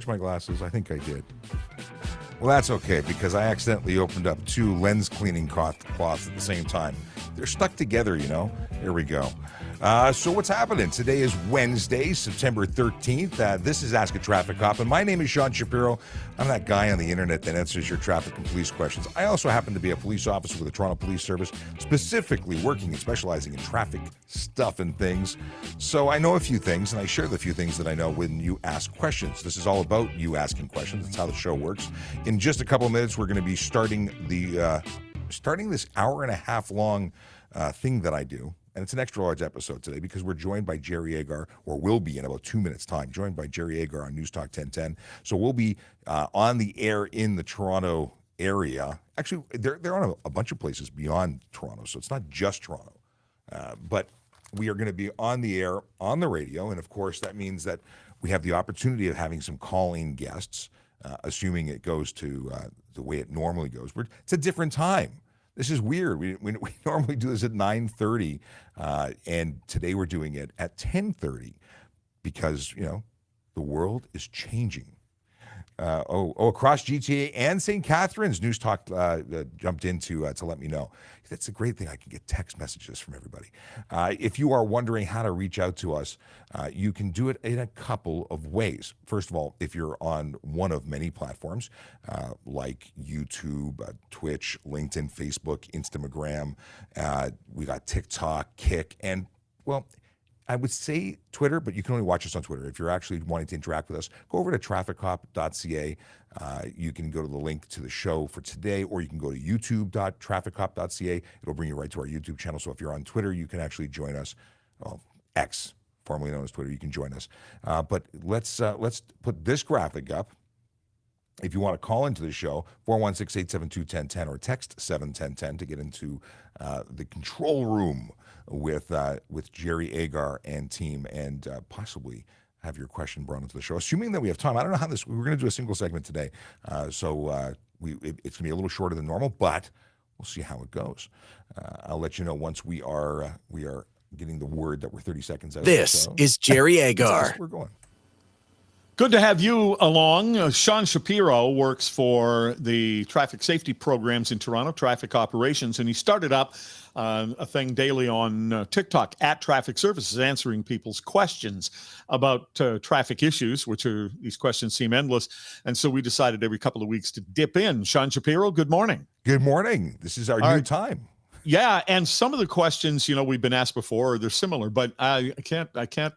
My glasses. I think I did. Well, that's okay because I accidentally opened up two lens cleaning cloths at the same time. They're stuck together, you know. Here we go. So what's happening? Today is Wednesday, September 13th. This is Ask a Traffic Cop, and my name is Sean Shapiro. I'm that guy on the internet that answers your traffic and police questions. I also happen to be a police officer with the Toronto Police Service, specifically working and specializing in traffic stuff and things. So I know a few things, and I share the few things that I know when you ask questions. This is all about you asking questions. That's how the show works. In just a couple of minutes, we're going to be starting this hour and a half long thing that I do. And it's an extra large episode today because we're joined by Jerry Agar, or will be in about 2 minutes' time, joined by Jerry Agar on News Talk 1010. So we'll be on the air in the Toronto area. Actually, they're on a bunch of places beyond Toronto, so it's not just Toronto. But we are going to be on the air, on the radio, and of course that means that we have the opportunity of having some call-in guests, assuming it goes to the way it normally goes. It's a different time. This is weird. We normally do this at 9:30, and today we're doing it at 10:30 because, you know, the world is changing. Across GTA and St. Catharines, News Talk jumped in to let me know. That's a great thing. I can get text messages from everybody. If you are wondering how to reach out to us, you can do it in a couple of ways. First of all, if you're on one of many platforms like YouTube, Twitch, LinkedIn, Facebook, Instagram, we got TikTok, Kick, and, well, I would say Twitter, but you can only watch us on Twitter. If you're actually wanting to interact with us, go over to trafficcop.ca. You can go to the link to the show for today, or you can go to youtube.trafficcop.ca. It'll bring you right to our YouTube channel. So if you're on Twitter, you can actually join us. Well, X, formerly known as Twitter, you can join us. But let's put this graphic up. If you want to call into the show, 416-872-1010 or text 71010 to get into the control room with Jerry Agar and team, and possibly have your question brought into the show, assuming that we have time. I don't know how this. We're going to do a single segment today, so it's going to be a little shorter than normal, but we'll see how it goes. I'll let you know once we are getting the word that we're 30 seconds out. This is Jerry Agar. We're going. Good to have you along. Sean Shapiro works for the traffic safety programs in Toronto, traffic operations, and he started up a thing daily on TikTok at Traffic Services, answering people's questions about traffic issues, these questions seem endless. And so we decided every couple of weeks to dip in. Sean Shapiro, good morning. Good morning. This is our new time. Yeah, and some of the questions, we've been asked before, they're similar, but I can't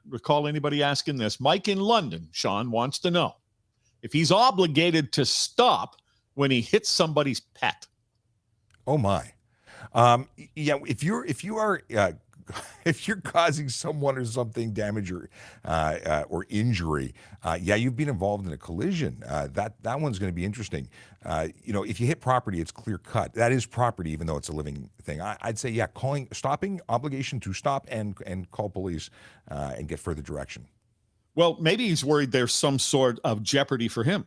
recall anybody asking this. Mike in London, Sean, wants to know if he's obligated to stop when he hits somebody's pet. Oh my. Yeah, if you're causing someone or something damage or injury, you've been involved in a collision. That one's going to be interesting. If you hit property, it's clear cut. That is property, even though it's a living thing. I'd say, stopping, obligation to stop and call police and get further direction. Well, maybe he's worried there's some sort of jeopardy for him.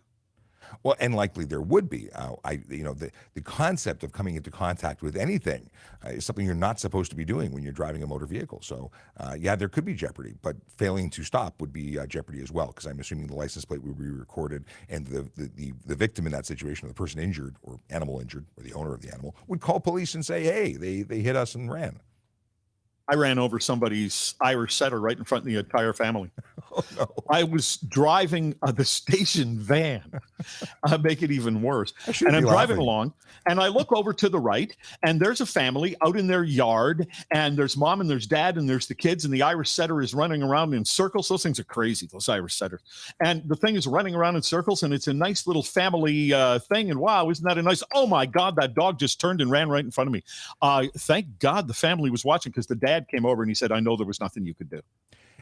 Well, and likely there would be. The concept of coming into contact with anything is something you're not supposed to be doing when you're driving a motor vehicle. So, there could be jeopardy, but failing to stop would be jeopardy as well, because I'm assuming the license plate would be recorded, and the victim in that situation, the person injured or animal injured, or the owner of the animal, would call police and say, hey, they hit us and ran. I ran over somebody's Irish setter right in front of the entire family. Oh, no. I was driving the station van. Make it even worse. And I'm driving along, and I look over to the right, and there's a family out in their yard, and there's mom and there's dad and there's the kids, and the Irish setter is running around in circles. Those things are crazy, those Irish setters. And the thing is running around in circles, and it's a nice little family thing. And wow, isn't that a nice? Oh my God, that dog just turned and ran right in front of me. Thank God the family was watching, because the dad came over and he said, I know there was nothing you could do.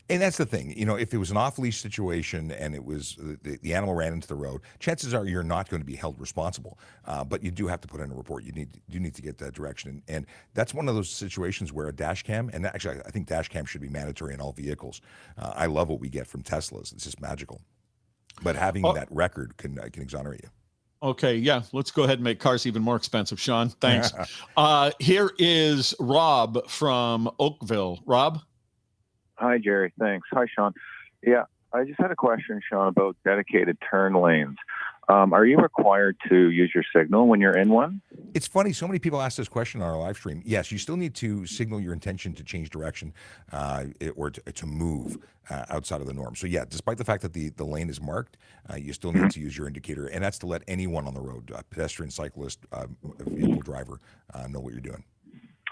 And that's the thing, if it was an off-leash situation and it was the animal ran into the road, chances are you're not going to be held responsible. But you do have to put in a report. You need to get that direction. And that's one of those situations where a dash cam, and actually I think dash cam should be mandatory in all vehicles. I love what we get from Teslas. It's just magical. But having that record can exonerate you. Okay, yeah, let's go ahead and make cars even more expensive, Sean. Thanks. Here is Rob from Oakville. Rob? Hi, Jerry. Thanks. Hi, Sean. Yeah, I just had a question, Sean, about dedicated turn lanes. Are you required to use your signal when you're in one? It's funny. So many people ask this question on our live stream. Yes, you still need to signal your intention to change direction or to move outside of the norm. So yeah, despite the fact that the lane is marked, you still need to use your indicator, and that's to let anyone on the road, pedestrian, cyclist, vehicle driver, know what you're doing.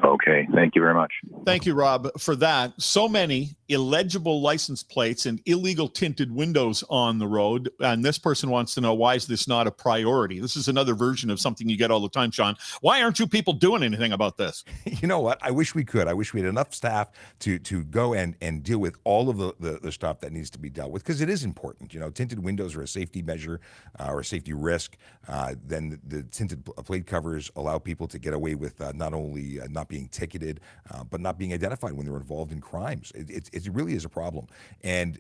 Okay, thank you very much. Thank you, Rob, for that. So many illegible license plates and illegal tinted windows on the road. And this person wants to know, why is this not a priority? This is another version of something you get all the time, Sean. Why aren't you people doing anything about this? You know what? I wish we could. I wish we had enough staff to go and deal with all of the stuff that needs to be dealt with, because it is important. You know, tinted windows are a safety measure or a safety risk. Then the tinted plate covers allow people to get away with not only not being ticketed, but not being identified when they're involved in crimes. It really is a problem. And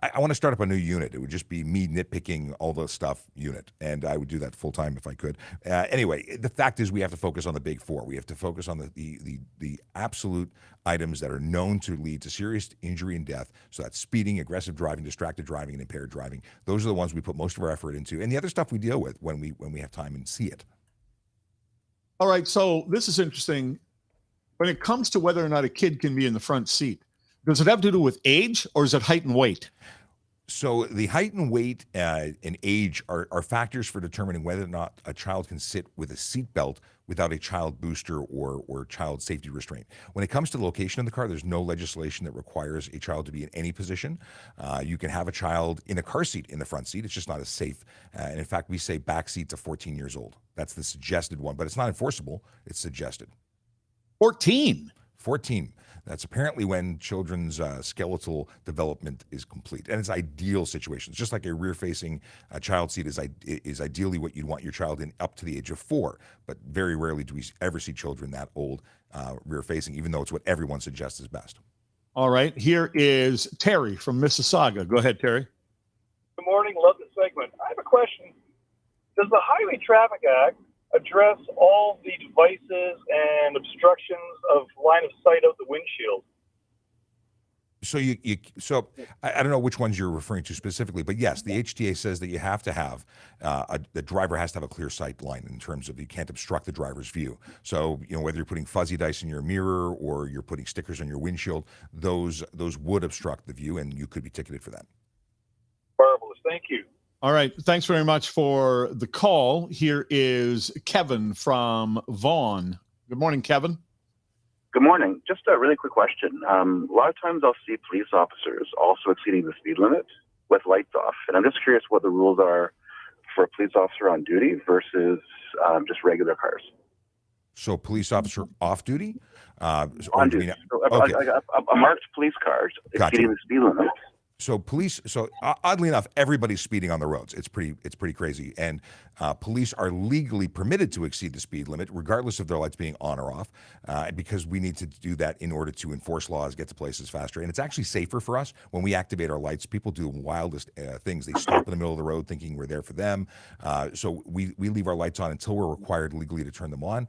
I want to start up a new unit. It would just be me nitpicking all the stuff unit. And I would do that full time if I could. Anyway, the fact is we have to focus on the big four. We have to focus on the absolute items that are known to lead to serious injury and death. So that's speeding, aggressive driving, distracted driving, and impaired driving. Those are the ones we put most of our effort into. And the other stuff we deal with when we have time and see it. All right, so this is interesting. When it comes to whether or not a kid can be in the front seat, does it have to do with age, or is it height and weight? So the height and weight and age are factors for determining whether or not a child can sit with a seatbelt without a child booster or child safety restraint. When it comes to the location of the car, there's no legislation that requires a child to be in any position. You can have a child in a car seat in the front seat. It's just not as safe. And in fact, we say back seat to 14 years old. That's the suggested one, but it's not enforceable. It's suggested. 14. That's apparently when children's skeletal development is complete, and it's ideal situations. Just like a rear-facing child seat is ideally what you'd want your child in up to the age of 4. But very rarely do we ever see children that old rear-facing, even though it's what everyone suggests is best. All right, here is Terry from Mississauga. Go ahead, Terry. Good morning. Love this segment. I have a question. Does the Highway Traffic Act address all the devices and obstructions of line of sight out the windshield? So I don't know which ones you're referring to specifically, but yes, the HTA says that you have to have the driver has to have a clear sight line in terms of you can't obstruct the driver's view. So whether you're putting fuzzy dice in your mirror or you're putting stickers on your windshield, those would obstruct the view, and you could be ticketed for that. Marvelous. Thank you. All right. Thanks very much for the call. Here is Kevin from Vaughan. Good morning, Kevin. Good morning. Just a really quick question. A lot of times I'll see police officers also exceeding the speed limit with lights off. And I'm just curious what the rules are for a police officer on duty versus just regular cars. So police officer off duty? On duty. Okay. A marked police car exceeding the speed limit. So oddly enough, everybody's speeding on the roads. It's pretty crazy. And police are legally permitted to exceed the speed limit, regardless of their lights being on or off, because we need to do that in order to enforce laws, get to places faster. And it's actually safer for us when we activate our lights. People do the wildest things. They stop in the middle of the road thinking we're there for them. So we leave our lights on until we're required legally to turn them on,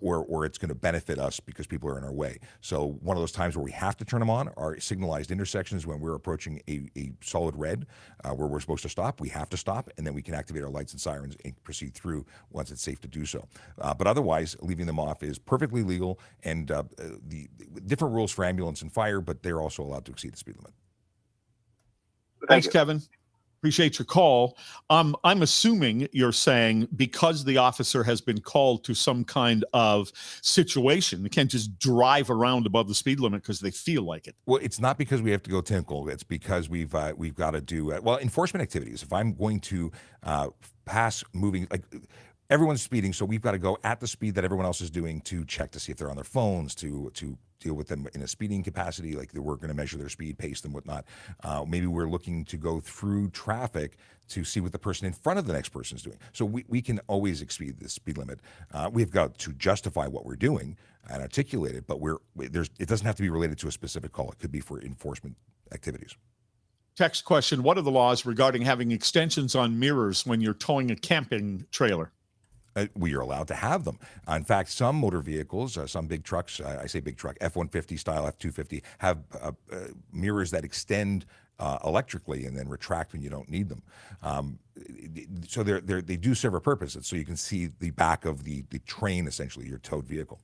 or it's going to benefit us because people are in our way. So one of those times where we have to turn them on are signalized intersections when we're approaching a solid red where we're supposed to stop. We have to stop, and then we can activate our lights and sirens and proceed through once it's safe to do so. But otherwise, leaving them off is perfectly legal, and the different rules for ambulance and fire, but they're also allowed to exceed the speed limit. Thanks, Kevin. Appreciate your call. I'm assuming you're saying because the officer has been called to some kind of situation, they can't just drive around above the speed limit because they feel like it. Well, it's not because we have to go tinkle. It's because we've got to do enforcement activities. If I'm going to pass moving, like everyone's speeding, so we've got to go at the speed that everyone else is doing to check to see if they're on their phones, to deal with them in a speeding capacity, like we're going to measure their speed, pace them, whatnot. Maybe we're looking to go through traffic to see what the person in front of the next person is doing. So we can always exceed the speed limit. We've got to justify what we're doing and articulate it, but it doesn't have to be related to a specific call. It could be for enforcement activities. Text question: what are the laws regarding having extensions on mirrors when you're towing a camping trailer? We are allowed to have them. In fact, some motor vehicles, some big trucks, I say big truck, F-150 style, F-250, have mirrors that extend electrically and then retract when you don't need them. So they do serve a purpose. So you can see the back of the train, essentially, your towed vehicle.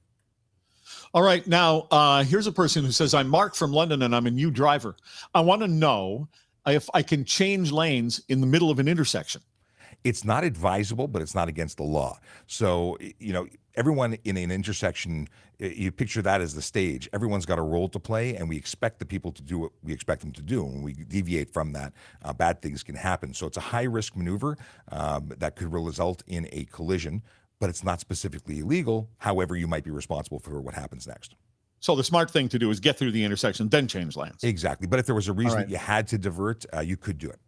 All right. Now, here's a person who says, I'm Mark from London and I'm a new driver. I want to know if I can change lanes in the middle of an intersection. It's not advisable, but it's not against the law. So, everyone in an intersection, you picture that as the stage. Everyone's got a role to play, and we expect the people to do what we expect them to do. And when we deviate from that, bad things can happen. So it's a high-risk maneuver that could result in a collision, but it's not specifically illegal. However, you might be responsible for what happens next. So the smart thing to do is get through the intersection, then change lanes. Exactly. But if there was a reason that you had to divert, you could do it.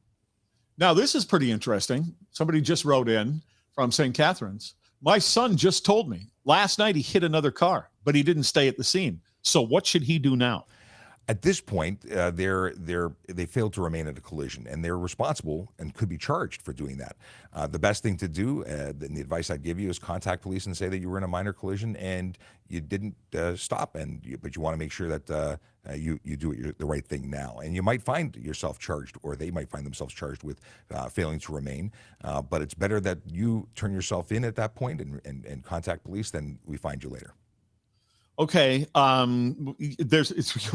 Now, this is pretty interesting. Somebody just wrote in from St. Catharines. My son just told me last night he hit another car, but he didn't stay at the scene. So what should he do now? At this point, they failed to remain at a collision, and they're responsible and could be charged for doing that. The best thing to do, and the advice I'd give you, is contact police and say that you were in a minor collision and you didn't stop, but you want to make sure that you do the right thing now. And you might find yourself charged, or they might find themselves charged with failing to remain. But it's better that you turn yourself in at that point and contact police than we find you later. Okay, you're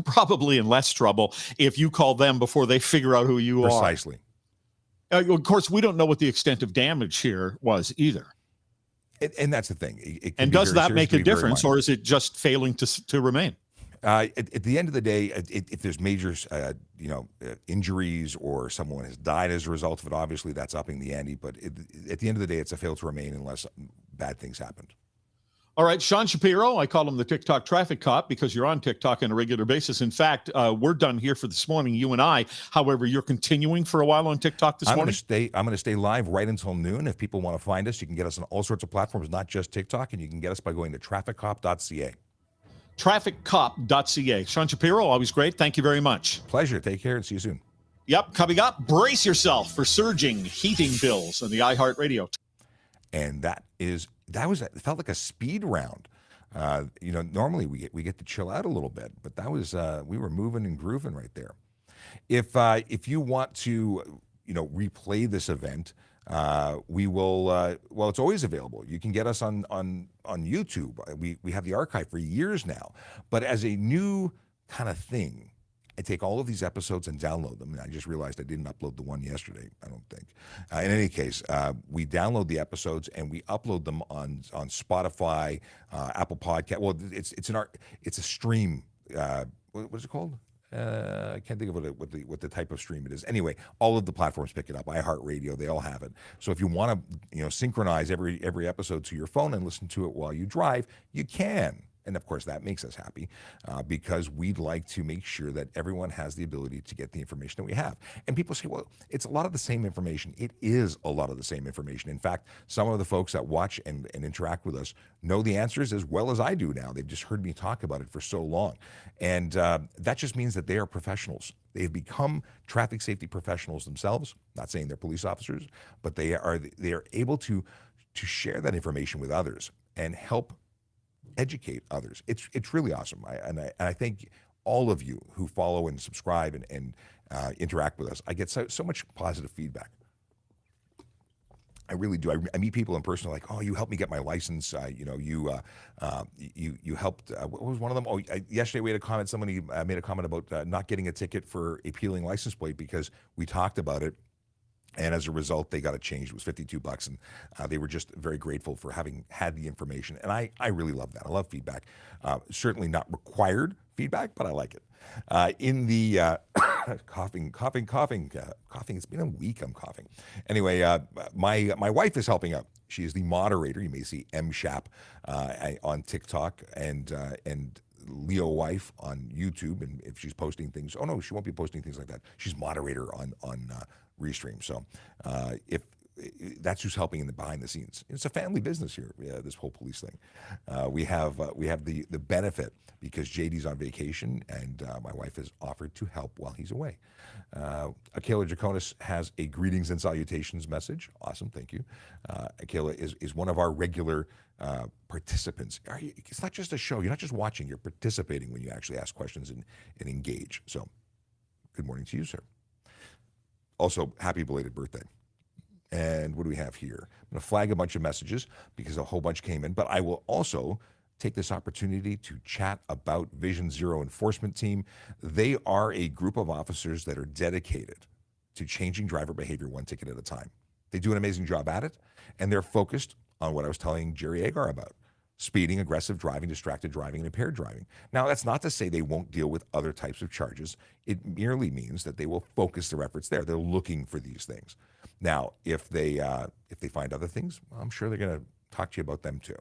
probably in less trouble if you call them before they figure out who you are. Precisely. Of course, we don't know what the extent of damage here was either. And that's the thing. And does that make a difference, or is it just failing to remain? At the end of the day, if there's major, injuries or someone has died as a result of it, obviously that's upping the ante. But at the end of the day, it's a fail to remain unless bad things happened. All right, Sean Shapiro, I call him the TikTok traffic cop because you're on TikTok on a regular basis. In fact, we're done here for this morning, you and I. However, you're continuing for a while on TikTok this morning? I'm going to stay live right until noon. If people want to find us, you can get us on all sorts of platforms, not just TikTok, and you can get us by going to trafficcop.ca. Trafficcop.ca. Sean Shapiro, always great. Thank you very much. Pleasure. Take care and see you soon. Yep, coming up, brace yourself for surging heating bills on the iHeartRadio. And it felt like a speed round. Normally we get to chill out a little bit, but that was we were moving and grooving right there. If you want to replay this event, we will. Well, it's always available. You can get us on YouTube. We have the archive for years now, but as a new kind of thing, I take all of these episodes and download them. And I just realized I didn't upload the one yesterday, I don't think. In any case, we download the episodes and we upload them on Spotify, Apple Podcast. Well, it's a stream. What is it called? I can't think of what the type of stream it is. Anyway, all of the platforms pick it up. iHeartRadio, they all have it. So if you want to, synchronize every episode to your phone and listen to it while you drive, you can. And of course, that makes us happy because we'd like to make sure that everyone has the ability to get the information that we have. And people say, well, it's a lot of the same information. It is a lot of the same information. In fact, some of the folks that watch and interact with us know the answers as well as I do now. They've just heard me talk about it for so long. And that just means that they are professionals. They've become traffic safety professionals themselves. Not saying they're police officers, but they are able to share that information with others and help educate others. It's really awesome. I thank all of you who follow and subscribe and interact with us. I get so much positive feedback. I really do. I meet people in person like, oh, you helped me get my license. You helped. What was one of them? Oh, yesterday we had a comment. Somebody made a comment about not getting a ticket for a peeling license plate because we talked about it. And as a result, they got it changed. It was $52, and they were just very grateful for having had the information. And I really love that. I love feedback. Certainly not required feedback, but I like it. In the coughing. It's been a week. I'm coughing. Anyway, my wife is helping out. She is the moderator. You may see M Shap on TikTok and Leo Wife on YouTube. And if she's posting things, oh no, she won't be posting things like that. She's moderator on Restream. So if that's who's helping in the behind the scenes. It's a family business here. This whole police thing. We have the benefit because JD's on vacation and my wife has offered to help while he's away. Akela Jaconis has a greetings and salutations message. Awesome, thank you. Akela is one of our regular participants. It's not just a show. You're not just watching. You're participating when you actually ask questions and engage. So, good morning to you, sir. Also, happy belated birthday. And what do we have here? I'm going to flag a bunch of messages because a whole bunch came in, but I will also take this opportunity to chat about Vision Zero Enforcement Team. They are a group of officers that are dedicated to changing driver behavior one ticket at a time. They do an amazing job at it, and they're focused on what I was telling Jerry Agar about: speeding, aggressive driving, distracted driving, and impaired driving. Now, that's not to say they won't deal with other types of charges. It merely means that they will focus their efforts there. They're looking for these things. Now, if they find other things, I'm sure they're going to talk to you about them too.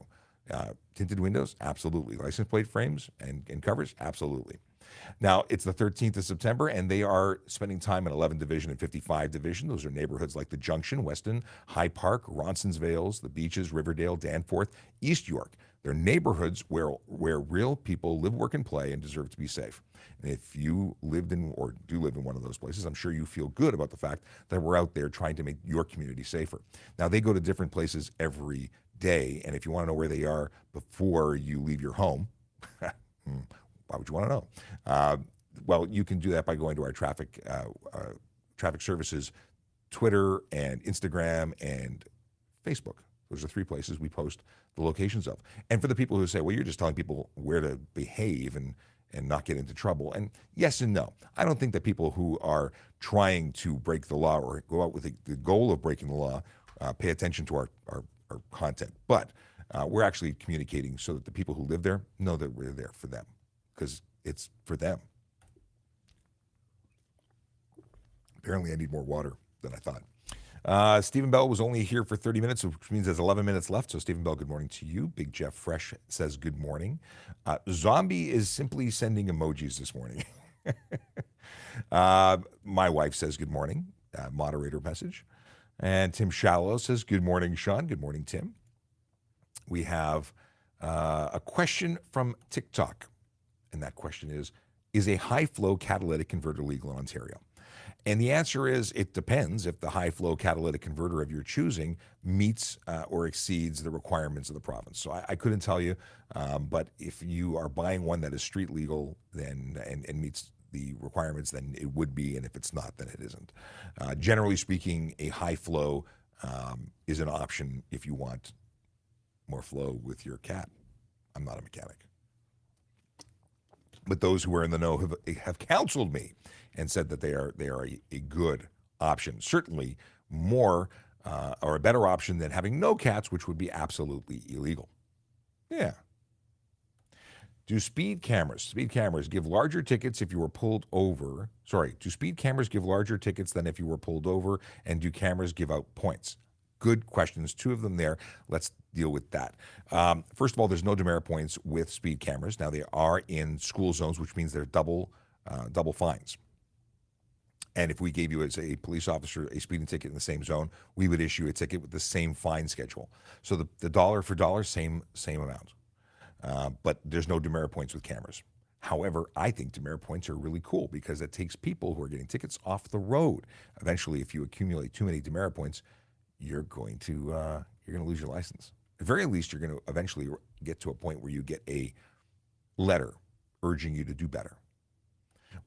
Tinted windows, absolutely. License plate frames and covers, absolutely. Now, it's the 13th of September, and they are spending time in 11 Division and 55 Division. Those are neighborhoods like the Junction, Weston, High Park, Ronson's Vales, the Beaches, Riverdale, Danforth, East York. They're neighborhoods where real people live, work, and play and deserve to be safe. And if you lived in or do live in one of those places, I'm sure you feel good about the fact that we're out there trying to make your community safer. Now, they go to different places every day, and if you want to know where they are before you leave your home, why would you want to know? Well, you can do that by going to our traffic services, Twitter and Instagram and Facebook. Those are 3 places we post the locations of. And for the people who say, well, you're just telling people where to behave and not get into trouble. And yes and no. I don't think that people who are trying to break the law or go out with the goal of breaking the law pay attention to our content. But we're actually communicating so that the people who live there know that we're there for them, because it's for them. Apparently, I need more water than I thought. Stephen Bell was only here for 30 minutes, which means there's 11 minutes left. So, Stephen Bell, good morning to you. Big Jeff Fresh says good morning. Zombie is simply sending emojis this morning. My wife says good morning, moderator message. And Tim Shallow says good morning, Sean. Good morning, Tim. We have a question from TikTok. And that question is a high-flow catalytic converter legal in Ontario? And the answer is it depends if the high-flow catalytic converter of your choosing meets or exceeds the requirements of the province. So I couldn't tell you, but if you are buying one that is street legal then and meets the requirements, then it would be, and if it's not, then it isn't. Generally speaking, a high-flow is an option if you want more flow with your cat. I'm not a mechanic. But those who are in the know have counseled me and said that they are a good option. Certainly more or a better option than having no cats, which would be absolutely illegal. Yeah. Do speed cameras give larger tickets if you were pulled over? Do speed cameras give larger tickets than if you were pulled over? And do cameras give out points? Good questions, 2 of them there. Let's deal with that. First of all, there's no demerit points with speed cameras. Now, they are in school zones, which means they're double fines. And if we gave you as a police officer a speeding ticket in the same zone, we would issue a ticket with the same fine schedule. So the dollar for dollar, same amount. But there's no demerit points with cameras. However, I think demerit points are really cool because it takes people who are getting tickets off the road. Eventually, if you accumulate too many demerit points, you're going to lose your license. At the very least, you're going to eventually get to a point where you get a letter urging you to do better.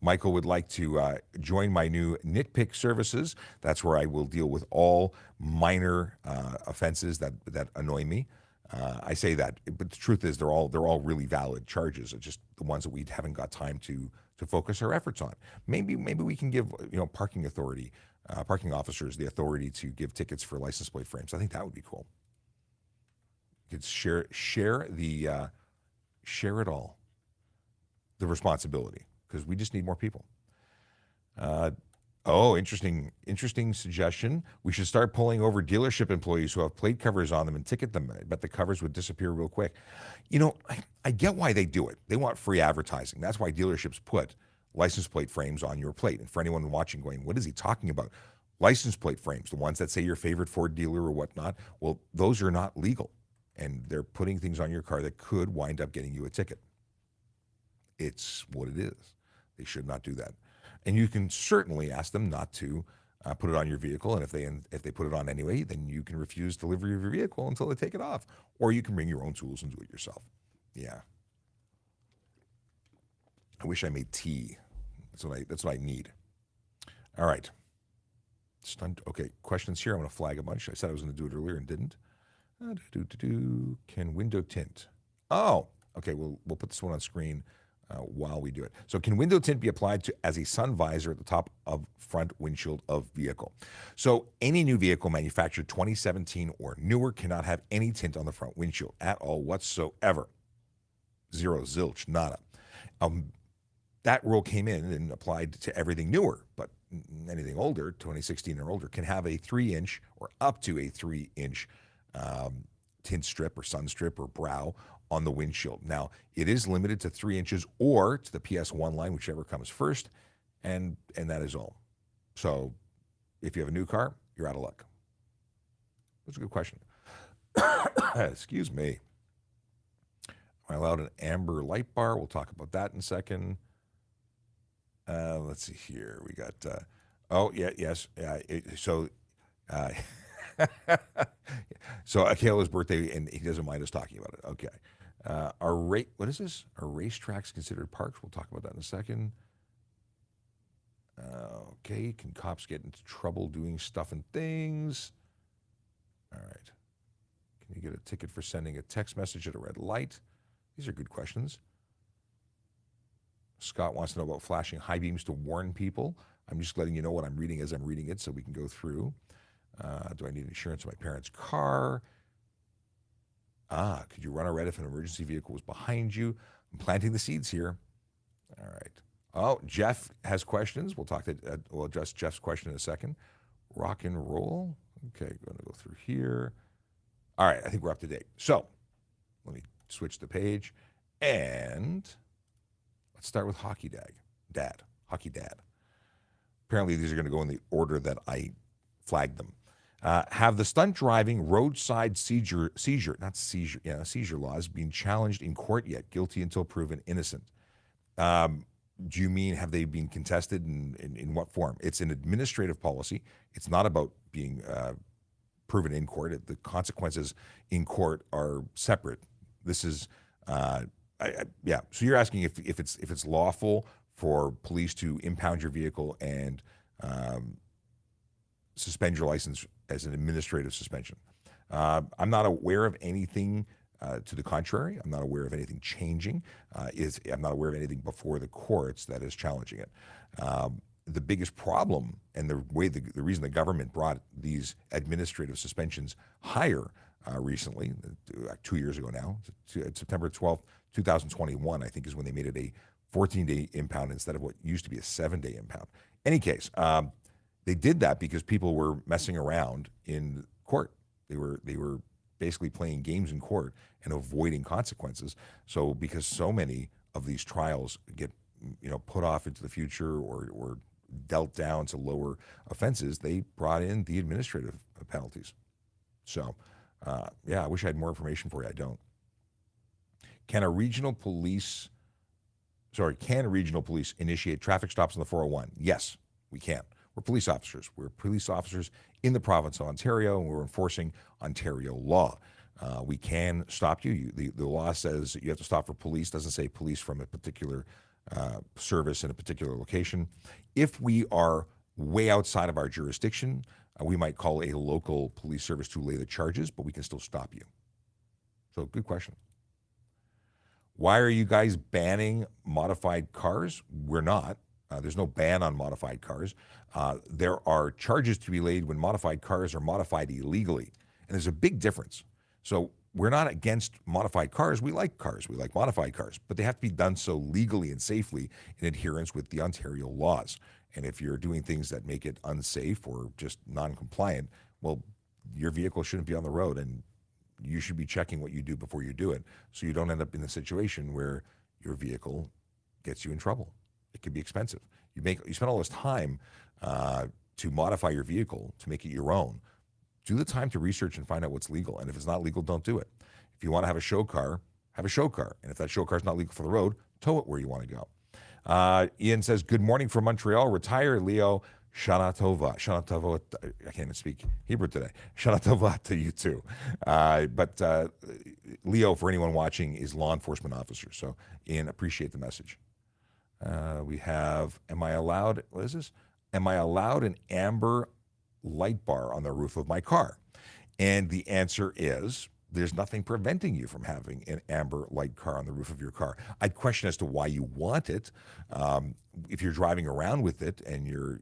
Michael would like to join my new nitpick services. That's where I will deal with all minor offenses that annoy me. I say that, but the truth is they're all really valid charges. It's just the ones that we haven't got time to focus our efforts on. Maybe we can give parking officers the authority to give tickets for license plate frames. I think that would be cool. You could share it all, the responsibility, because we just need more people. Interesting suggestion. We should start pulling over dealership employees who have plate covers on them and ticket them. I bet the covers would disappear real quick. I get why they do it. They want free advertising. That's why dealerships put license plate frames on your plate. And for anyone watching going, what is he talking about? License plate frames, the ones that say your favorite Ford dealer or whatnot, well, those are not legal. And they're putting things on your car that could wind up getting you a ticket. It's what it is. They should not do that. And you can certainly ask them not to put it on your vehicle. And if they put it on anyway, then you can refuse delivery of your vehicle until they take it off. Or you can bring your own tools and do it yourself. Yeah. I wish I made tea. That's what I need. All right. Stunt. Okay, questions here. I'm going to flag a bunch. I said I was going to do it earlier and didn't. Can window tint? Oh, okay. We'll put this one on screen while we do it. So, can window tint be applied to as a sun visor at the top of front windshield of vehicle? So, any new vehicle manufactured 2017 or newer cannot have any tint on the front windshield at all whatsoever. Zero, zilch, nada. That rule came in and applied to everything newer, but anything older, 2016 or older, can have a 3-inch or up to a 3-inch tint strip or sun strip or brow on the windshield. Now, it is limited to 3 inches or to the PS1 line, whichever comes first, and that is all. So if you have a new car, you're out of luck. That's a good question. Excuse me. Am I allowed an amber light bar? We'll talk about that in a second. Let's see here. We got, so Akela's birthday, and he doesn't mind us talking about it. Okay. What is this? Are racetracks considered parks? We'll talk about that in a second. Okay. Can cops get into trouble doing stuff and things? All right. Can you get a ticket for sending a text message at a red light? These are good questions. Scott wants to know about flashing high beams to warn people. I'm just letting you know what I'm reading as I'm reading it so we can go through. Do I need insurance on my parents' car? Could you run a red if an emergency vehicle was behind you? I'm planting the seeds here. All right. Oh, Jeff has questions. We'll address Jeff's question in a second. Rock and roll. Okay, going to go through here. All right, I think we're up to date. So let me switch the page and let's start with Hockey Dad. Apparently, these are going to go in the order that I flagged them. Have the stunt driving roadside seizure laws been challenged in court yet? Guilty until proven innocent. Do you mean have they been contested in what form? It's an administrative policy. It's not about being proven in court. The consequences in court are separate. This is yeah. So you're asking if it's lawful for police to impound your vehicle and suspend your license as an administrative suspension. I'm not aware of anything to the contrary. I'm not aware of anything changing. I'm not aware of anything before the courts that is challenging it. The biggest problem and the reason the government brought these administrative suspensions higher recently, 2 years ago now, September 12th, 2021, I think is when they made it a 14-day impound instead of what used to be a 7-day impound. Any case, they did that because people were messing around in court. They were basically playing games in court and avoiding consequences. So because so many of these trials get put off into the future or dealt down to lower offenses, they brought in the administrative penalties. So yeah, I wish I had more information for you. I don't. Can regional police initiate traffic stops on the 401? Yes, we can. We're police officers. We're police officers in the province of Ontario, and we're enforcing Ontario law. We can stop you. The law says you have to stop for police. Doesn't say police from a particular service in a particular location. If we are way outside of our jurisdiction, we might call a local police service to lay the charges, but we can still stop you. So good question. Why are you guys banning modified cars? We're not. There's no ban on modified cars. There are charges to be laid when modified cars are modified illegally. And there's a big difference. So we're not against modified cars. We like cars. We like modified cars. But they have to be done so legally and safely in adherence with the Ontario laws. And if you're doing things that make it unsafe or just non-compliant, well, your vehicle shouldn't be on the road. And you should be checking what you do before you do it, so you don't end up in a situation where your vehicle gets you in trouble. It could be expensive. You spend all this time to modify your vehicle to make it your own. Do the time to research and find out what's legal. And if it's not legal, don't do it. If you want to have a show car, have a show car. And if that show car is not legal for the road, tow it where you want to go. Ian says, good morning from Montreal. Retire, Leo. Shana Tova. Shana Tova. I can't even speak Hebrew today. Shana Tova to you too. But Leo, for anyone watching, is law enforcement officer. So Ian, appreciate the message. We have, what is this? Am I allowed an amber light bar on the roof of my car? And the answer is there's nothing preventing you from having an amber light car on the roof of your car. I'd question as to why you want it. If you're driving around with it and you're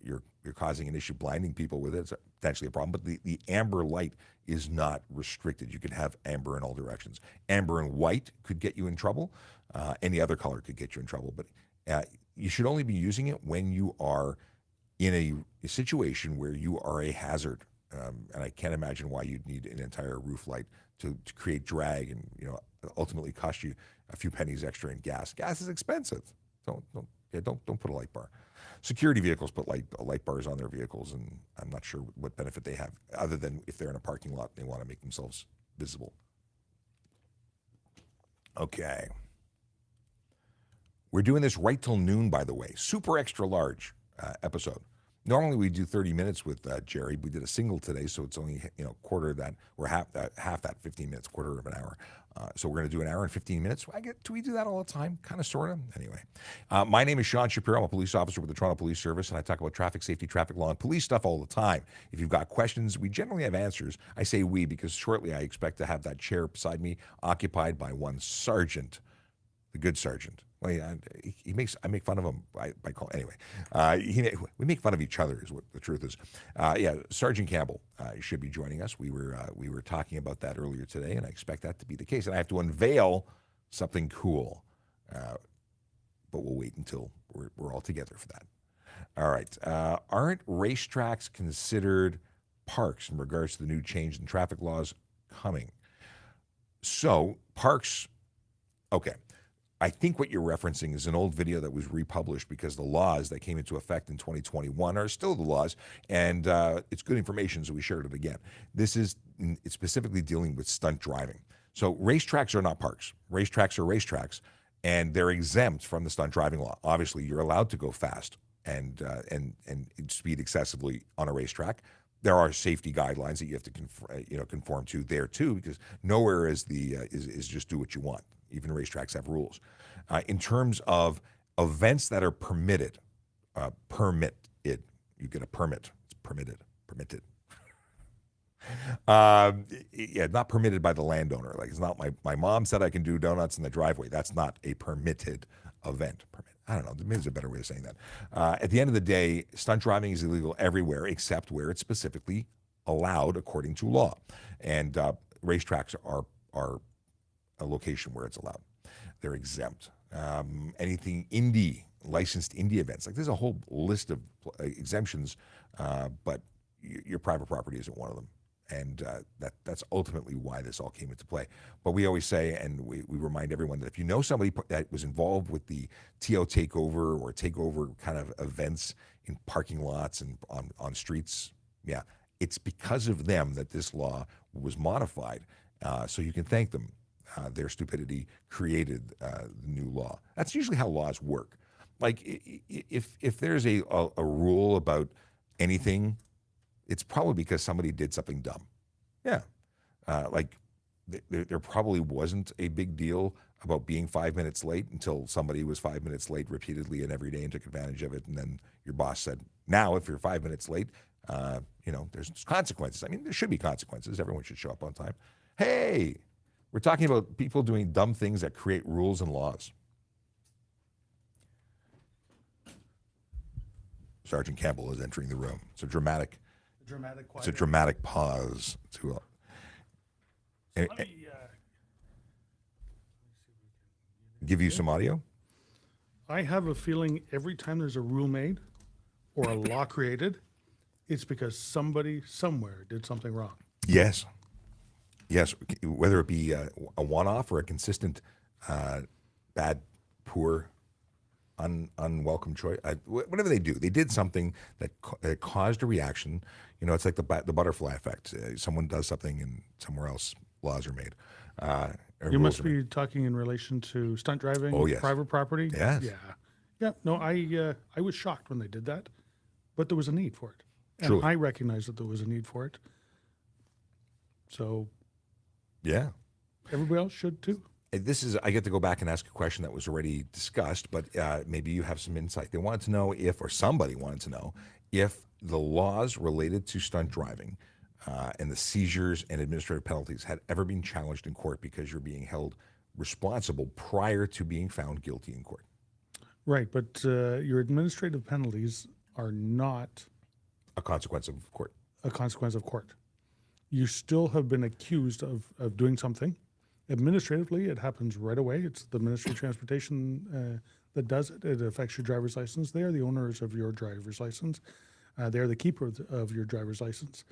causing an issue, blinding people with it, it's potentially a problem. But the amber light is not restricted. You can have amber in all directions. Amber and white could get you in trouble. Any other color could get you in trouble. But you should only be using it when you are in a situation where you are a hazard. And I can't imagine why you'd need an entire roof light to create drag and ultimately cost you a few pennies extra in gas. Gas is expensive. Don't put a light bar. Security vehicles put light bars on their vehicles, and I'm not sure what benefit they have other than if they're in a parking lot and they want to make themselves visible. Okay. We're doing this right till noon, by the way. Super extra large episode. Normally we do 30 minutes with Jerry. We did a single today, so it's only quarter of that, or half that 15 minutes, quarter of an hour. So we're going to do an hour and 15 minutes. Do we do that all the time? Kind of, sort of. Anyway, my name is Sean Shapiro. I'm a police officer with the Toronto Police Service, and I talk about traffic safety, traffic law, and police stuff all the time. If you've got questions, we generally have answers. I say we because shortly I expect to have that chair beside me occupied by one sergeant, the good sergeant. Well, yeah, I make fun of him by calling. Anyway, we make fun of each other is what the truth is. Sergeant Campbell should be joining us. We were talking about that earlier today, and I expect that to be the case. And I have to unveil something cool, but we'll wait until we're all together for that. All right. Aren't racetracks considered parks in regards to the new change in traffic laws coming? So parks, okay. I think what you're referencing is an old video that was republished because the laws that came into effect in 2021 are still the laws, and it's good information, so we shared it again. It's specifically dealing with stunt driving. So racetracks are not parks. Racetracks are racetracks, and they're exempt from the stunt driving law. Obviously, you're allowed to go fast and speed excessively on a racetrack. There are safety guidelines that you have to conform to there too, because nowhere is just do what you want. Even racetracks have rules. In terms of events that are permitted, you get a permit. It's permitted. Not permitted by the landowner. Like, it's not my mom said I can do donuts in the driveway. That's not a permitted event. I don't know. Maybe there's a better way of saying that. At the end of the day, stunt driving is illegal everywhere except where it's specifically allowed according to law. And racetracks are a location where it's allowed. They're exempt. Anything licensed indie events, like there's a whole list of exemptions, but your private property isn't one of them. And that's ultimately why this all came into play. But we always say, and we remind everyone that if you know somebody that was involved with the TO takeover or takeover kind of events in parking lots and on streets, it's because of them that this law was modified. So you can thank them. Their stupidity created the new law. That's usually how laws work. Like if there's a rule about anything, it's probably because somebody did something dumb. Yeah. There probably wasn't a big deal about being 5 minutes late until somebody was 5 minutes late repeatedly and every day and took advantage of it. And then your boss said, now if you're 5 minutes late, there's consequences. I mean, there should be consequences. Everyone should show up on time. Hey, we're talking about people doing dumb things that create rules and laws. Sergeant Campbell is entering the room. It's a dramatic pause. Give you some audio? I have a feeling every time there's a rule made or a law created, it's because somebody somewhere did something wrong. Yes, whether it be a one-off or a consistent bad, poor, unwelcome choice, whatever they do, they did something that caused a reaction. It's like the butterfly effect. Someone does something and somewhere else laws are made. You must be talking in relation to stunt driving, private property? Yes. Yeah. No, I was shocked when they did that, but there was a need for it. And Truly. I recognized that there was a need for it. So... yeah. Everybody else should too. I get to go back and ask a question that was already discussed, but maybe you have some insight. They wanted to know somebody wanted to know if the laws related to stunt driving and the seizures and administrative penalties had ever been challenged in court because you're being held responsible prior to being found guilty in court. Right, but your administrative penalties are not A consequence of court. a consequence of court. You still have been accused of doing something. Administratively, it happens right away. It's the Ministry of Transportation that does it. It affects your driver's license. They are the owners of your driver's license. They are the keeper of your driver's license.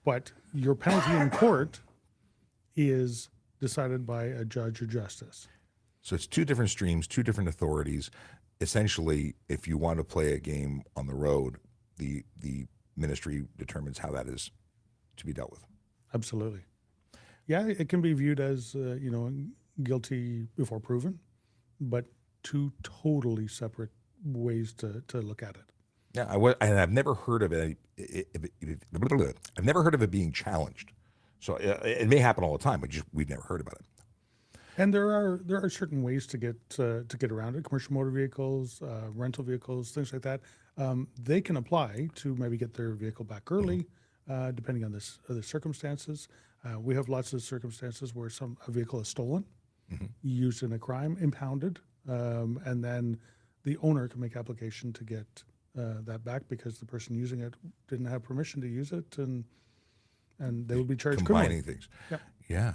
But your penalty in court is decided by a judge or justice. So it's two different streams, two different authorities. Essentially, if you want to play a game on the road, the ministry determines how that is to be dealt with. Absolutely. Yeah, it can be viewed as, guilty before proven, but two totally separate ways to look at it. Yeah, and I've never heard of it. I've never heard of it being challenged. So it may happen all the time, but we've never heard about it. And there are certain ways to get around it. Commercial motor vehicles, rental vehicles, things like that. They can apply to maybe get their vehicle back early, depending on the circumstances. We have lots of circumstances where a vehicle is stolen, used in a crime, impounded, and then the owner can make application to get that back because the person using it didn't have permission to use it, and they would be charged combining criminally. things. Yeah.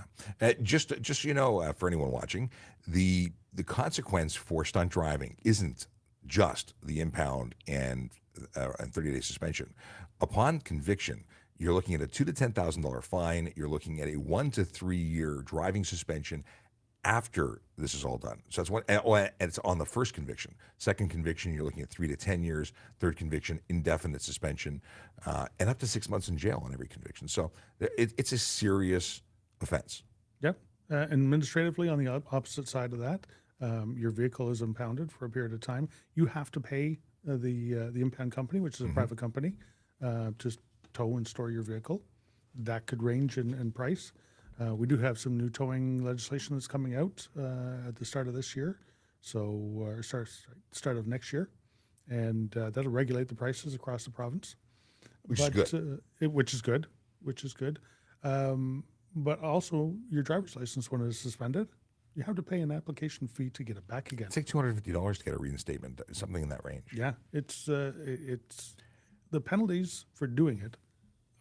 Just so you know, for anyone watching, the consequence for stunt driving isn't just the impound and 30-day suspension. Upon conviction, you're looking at a $2,000 to $10,000 fine. You're looking at a 1 to 3 year driving suspension after this is all done. So that's one, and it's on the first conviction. Second conviction, you're looking at 3 to 10 years. Third conviction, indefinite suspension, and up to 6 months in jail on every conviction. So it's a serious offense. Yep. Administratively, on the opposite side of that, your vehicle is impounded for a period of time. You have to pay the impound company, which is a private company, to tow and store your vehicle. That could range in price. We do have some new towing legislation that's coming out at the start of this year, start of next year, and that'll regulate the prices across the province. Which is good. Which is good. But also, your driver's license, when it is suspended, you have to pay an application fee to get it back again. It's like $250 to get a reinstatement, something in that range. Yeah, it's the penalties for doing it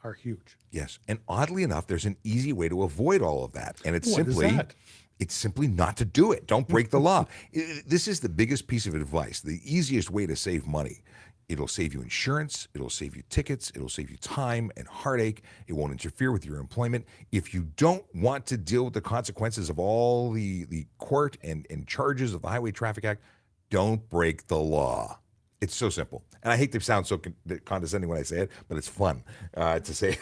are huge. Yes, and oddly enough, there's an easy way to avoid all of that, and it's What is that? it's simply not to do it. Don't break the law. This is the biggest piece of advice. The easiest way to save money. It'll save you insurance. It'll save you tickets. It'll save you time and heartache. It won't interfere with your employment. If you don't want to deal with the consequences of all the court and charges of the Highway Traffic Act, don't break the law. It's so simple. And I hate to sound so condescending when I say it, but it's fun to say,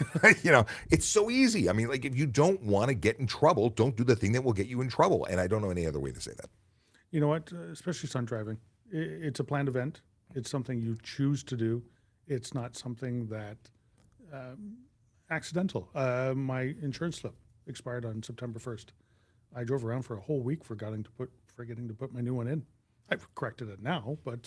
it's so easy. I mean, like, if you don't want to get in trouble, don't do the thing that will get you in trouble. And I don't know any other way to say that. You know what? Especially stunt driving. It's a planned event. It's something you choose to do. It's not something that accidental. My insurance slip expired on September 1st. I drove around for a whole week forgetting to put my new one in. I've corrected it now, but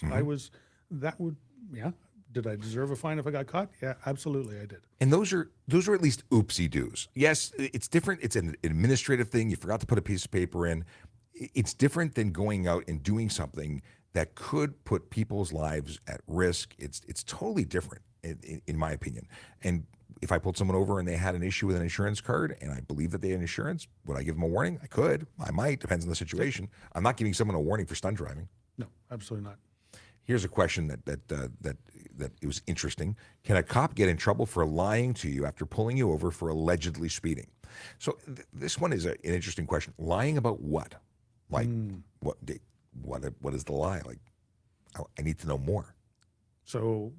Did I deserve a fine if I got caught? Yeah, absolutely I did. And those are at least oopsie doos. Yes, it's different. It's an administrative thing. You forgot to put a piece of paper in. It's different than going out and doing something that could put people's lives at risk. It's totally different, in my opinion. And if I pulled someone over and they had an issue with an insurance card and I believe that they had insurance, would I give them a warning? I could. I might. Depends on the situation. I'm not giving someone a warning for stunt driving. No, absolutely not. Here's a question that it was interesting. Can a cop get in trouble for lying to you after pulling you over for allegedly speeding? So this one is an interesting question. Lying about what? Like what is the lie? Like, I need to know more. So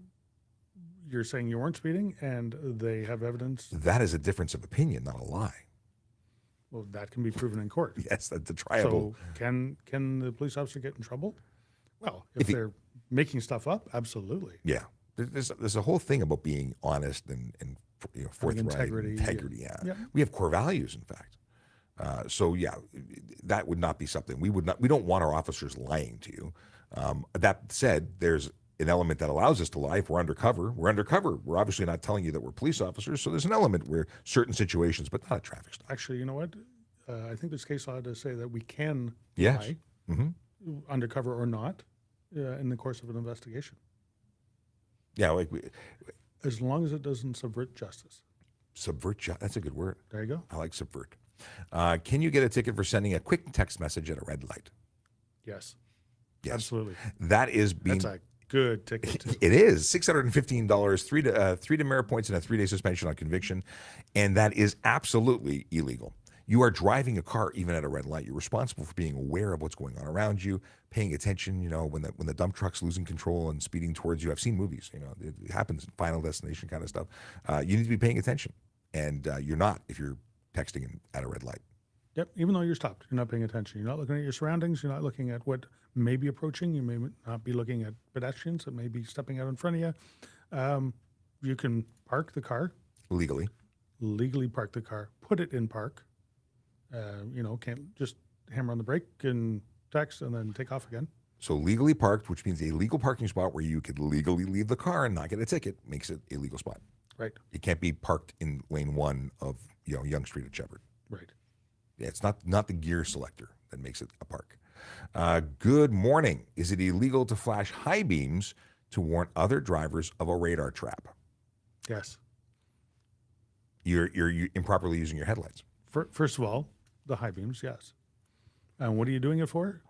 you're saying you weren't speeding and they have evidence? That is a difference of opinion, not a lie. Well, that can be proven in court. Yes, that's a triable. So can the police officer get in trouble? Well, if they're making stuff up, absolutely. Yeah. There's a whole thing about being honest and forthright. Integrity. Yeah. Yeah. We have core values, in fact. So yeah, that would not be something we don't want our officers lying to you. That said, there's an element that allows us to lie. If we're undercover, we're undercover. We're obviously not telling you that we're police officers. So there's an element where certain situations, but not a traffic stop. Actually, you know what? I think there's case law to say that we can Yes. lie, Mm-hmm. undercover or not, in the course of an investigation, Yeah, as long as it doesn't subvert justice. that's a good word. There you go. I like subvert. Can you get a ticket for sending a quick text message at a red light? Yes. Yes. Absolutely. That is being. That's a good ticket, too. It is $615, three demerit points, and a 3-day suspension on conviction, and that is absolutely illegal. You are driving a car even at a red light. You're responsible for being aware of what's going on around you, paying attention. You know, when the dump truck's losing control and speeding towards you. I've seen movies. You know, it happens in Final Destination kind of stuff. You need to be paying attention, and you're not if you're texting at a red light. Yep. Even though you're stopped, you're not paying attention. You're not looking at your surroundings. You're not looking at what may be approaching. You may not be looking at pedestrians that may be stepping out in front of you. You can park the car. Legally park the car. Put it in park. Can't just hammer on the brake and text and then take off again. So legally parked, which means a legal parking spot where you could legally leave the car and not get a ticket, makes it a legal spot. Right. It can't be parked in lane 1 of Yonge Street at Shepherd. Right. Yeah, it's not the gear selector that makes it a park. Good morning. Is it illegal to flash high beams to warn other drivers of a radar trap? Yes. You're improperly using your headlights. First of all, the high beams, yes. And what are you doing it for?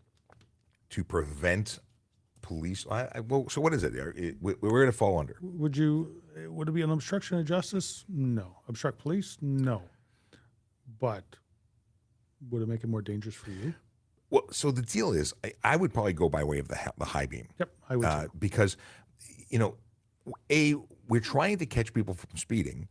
To prevent police. Well, so what is it? We're going to fall under. Would it be an obstruction of justice? No. Obstruct police? No. But would it make it more dangerous for you? Well, so the deal is, I would probably go by way of the high beam. Yep, I would too. Because, we're trying to catch people from speeding.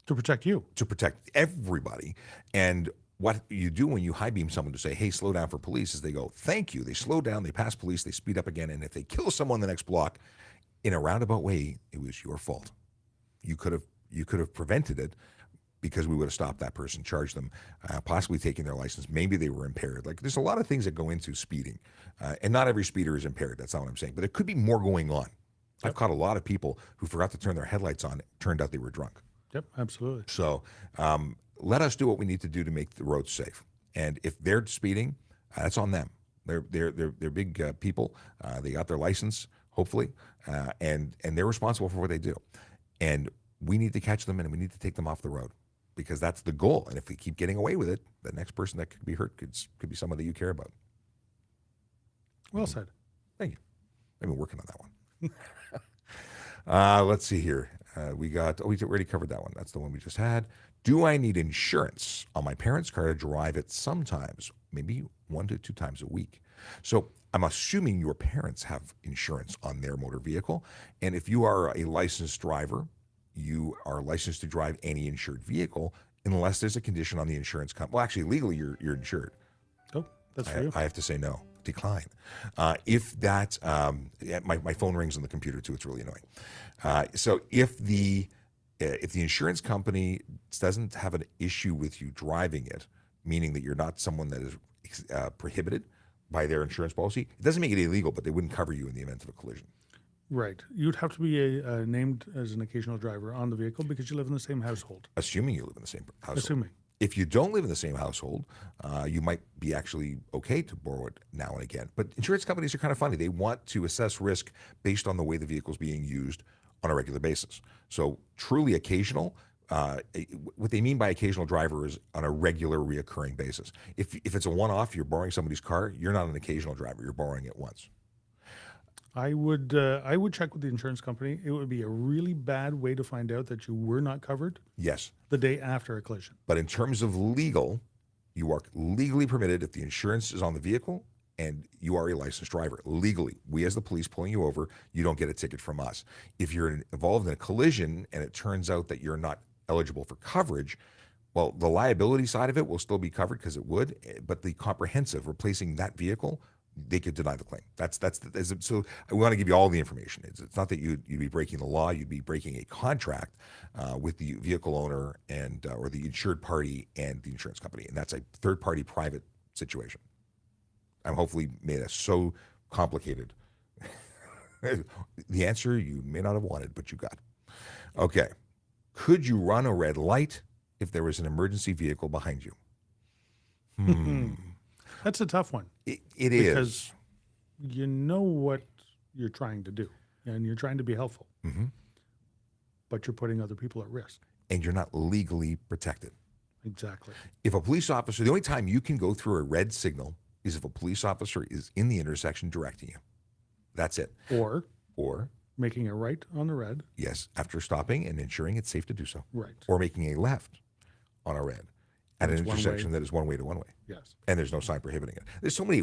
To protect you. To protect everybody. And what you do when you high beam someone to say, hey, slow down for police, is they go, thank you. They slow down, they pass police, they speed up again. And if they kill someone the next block, in a roundabout way, it was your fault. You could have prevented it because we would have stopped that person, charged them, possibly taking their license. Maybe they were impaired. Like, there's a lot of things that go into speeding. And not every speeder is impaired. That's not what I'm saying. But there could be more going on. I've caught a lot of people who forgot to turn their headlights on. It turned out they were drunk. Yep, absolutely. So let us do what we need to do to make the roads safe. And if they're speeding, that's on them. They're big people. They got their license, hopefully, and they're responsible for what they do. And we need to catch them and we need to take them off the road because that's the goal. And if we keep getting away with it, the next person that could be hurt could be someone that you care about. Well said. Thank you. I've been working on that one. Let's see here. We already covered that one. That's the one we just had. Do I need insurance on my parents' car to drive it sometimes, maybe 1 to 2 times a week? So I'm assuming your parents have insurance on their motor vehicle. And if you are a licensed driver, you are licensed to drive any insured vehicle unless there's a condition on the insurance company. Well, actually, legally, you're insured. Oh, that's for you. I have to say no. Decline. If that, my phone rings on the computer too. It's really annoying. So if the insurance company doesn't have an issue with you driving it, meaning that you're not someone that is prohibited by their insurance policy, it doesn't make it illegal, but they wouldn't cover you in the event of a collision. Right. You'd have to be named as an occasional driver on the vehicle because you live in the same household. Assuming you live in the same household. Assuming. If you don't live in the same household, you might be actually okay to borrow it now and again. But insurance companies are kind of funny. They want to assess risk based on the way the vehicle is being used on a regular basis. So truly occasional, what they mean by occasional driver is on a regular, reoccurring basis. If it's a one-off, you're borrowing somebody's car, you're not an occasional driver. You're borrowing it once. I would check with the insurance company. It would be a really bad way to find out that you were not covered. Yes. The day after a collision. But in terms of legal, you are legally permitted if the insurance is on the vehicle and you are a licensed driver. Legally, we as the police pulling you over, you don't get a ticket from us. If you're involved in a collision and it turns out that you're not eligible for coverage, well, the liability side of it will still be covered because it would, but the comprehensive, replacing that vehicle, they could deny the claim. So I want to give you all the information. It's not that you'd be breaking the law, you'd be breaking a contract with the vehicle owner and or the insured party and the insurance company, and that's a third-party private situation. I'm hopefully made it so complicated The answer you may not have wanted, but you got. Okay. Could you run a red light if there was an emergency vehicle behind you? That's a tough one. It because is. you know what you're trying to do, and you're trying to be helpful, but you're putting other people at risk. And you're not legally protected. Exactly. If a police officer, the only time you can go through a red signal is if a police officer is in the intersection directing you. That's it. Or making a right on the red. yes, after stopping and ensuring it's safe to do so. Right. Or making a left on a red at an It's one intersection way. that is one way to one way. Yes. And there's no sign prohibiting it. There's so many.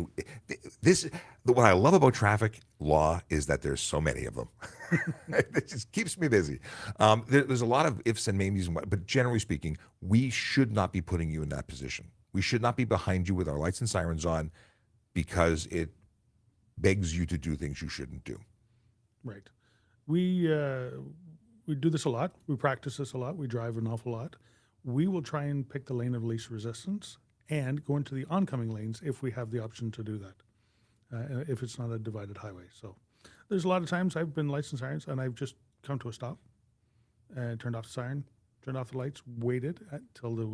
What I love about traffic law is that there's so many of them. It just keeps me busy. There's a lot of ifs and maybes, but generally speaking, we should not be putting you in that position. We should not be behind you with our lights and sirens on because it begs you to do things you shouldn't do. Right. We do this a lot. We practice this a lot. We drive an awful lot. We will try and pick the lane of least resistance and go into the oncoming lanes if we have the option to do that, if it's not a divided highway. So there's a lot of times I've been lights and sirens and I've just come to a stop and turned off the siren, turned off the lights, waited until the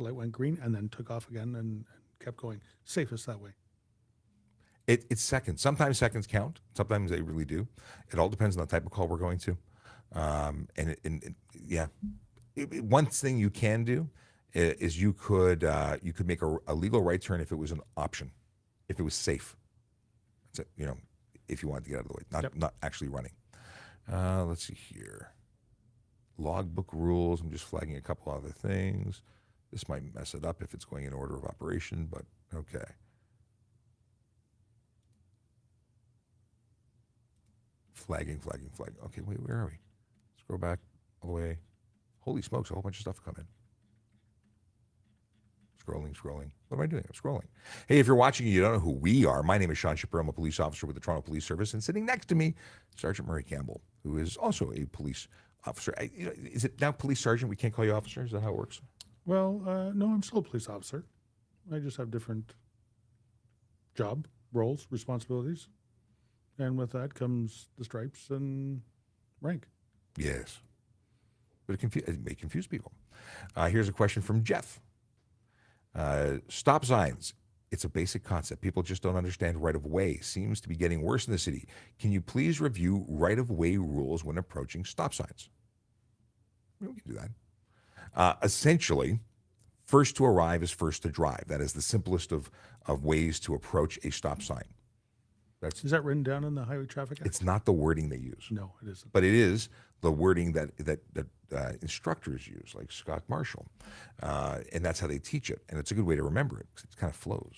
light went green, and then took off again and kept going. Safest that way. It's seconds. Sometimes seconds count. Sometimes they really do. It all depends on the type of call we're going to. One thing you can do is you could make a legal right turn if it was an option, if it was safe. That's it, if you wanted to get out of the way, not actually running. Let's see here. Logbook rules. I'm just flagging a couple other things. This might mess it up if it's going in order of operation, but okay. Flagging. Okay, wait, where are we? Scroll back all the way. Holy smokes, a whole bunch of stuff come in. Scrolling. What am I doing? I'm scrolling. Hey, if you're watching and you don't know who we are, my name is Sean Shapiro. I'm a police officer with the Toronto Police Service, and sitting next to me, Sergeant Murray Campbell, who is also a police officer. Is it now police sergeant? We can't call you officer? Is that how it works? Well, no, I'm still a police officer. I just have different job roles, responsibilities. And with that comes the stripes and rank. Yes. But it may confuse people. Here's a question from Jeff. Stop signs. It's a basic concept. People just don't understand right-of-way. Seems to be getting worse in the city. Can you please review right-of-way rules when approaching stop signs? We can do that. Essentially, first to arrive is first to drive. That is the simplest of ways to approach a stop sign. Is that written down in the Highway Traffic Act? It's not the wording they use. No, it isn't. But it is the wording that instructors use, like Scott Marshall. And that's how they teach it. And it's a good way to remember it because it kind of flows.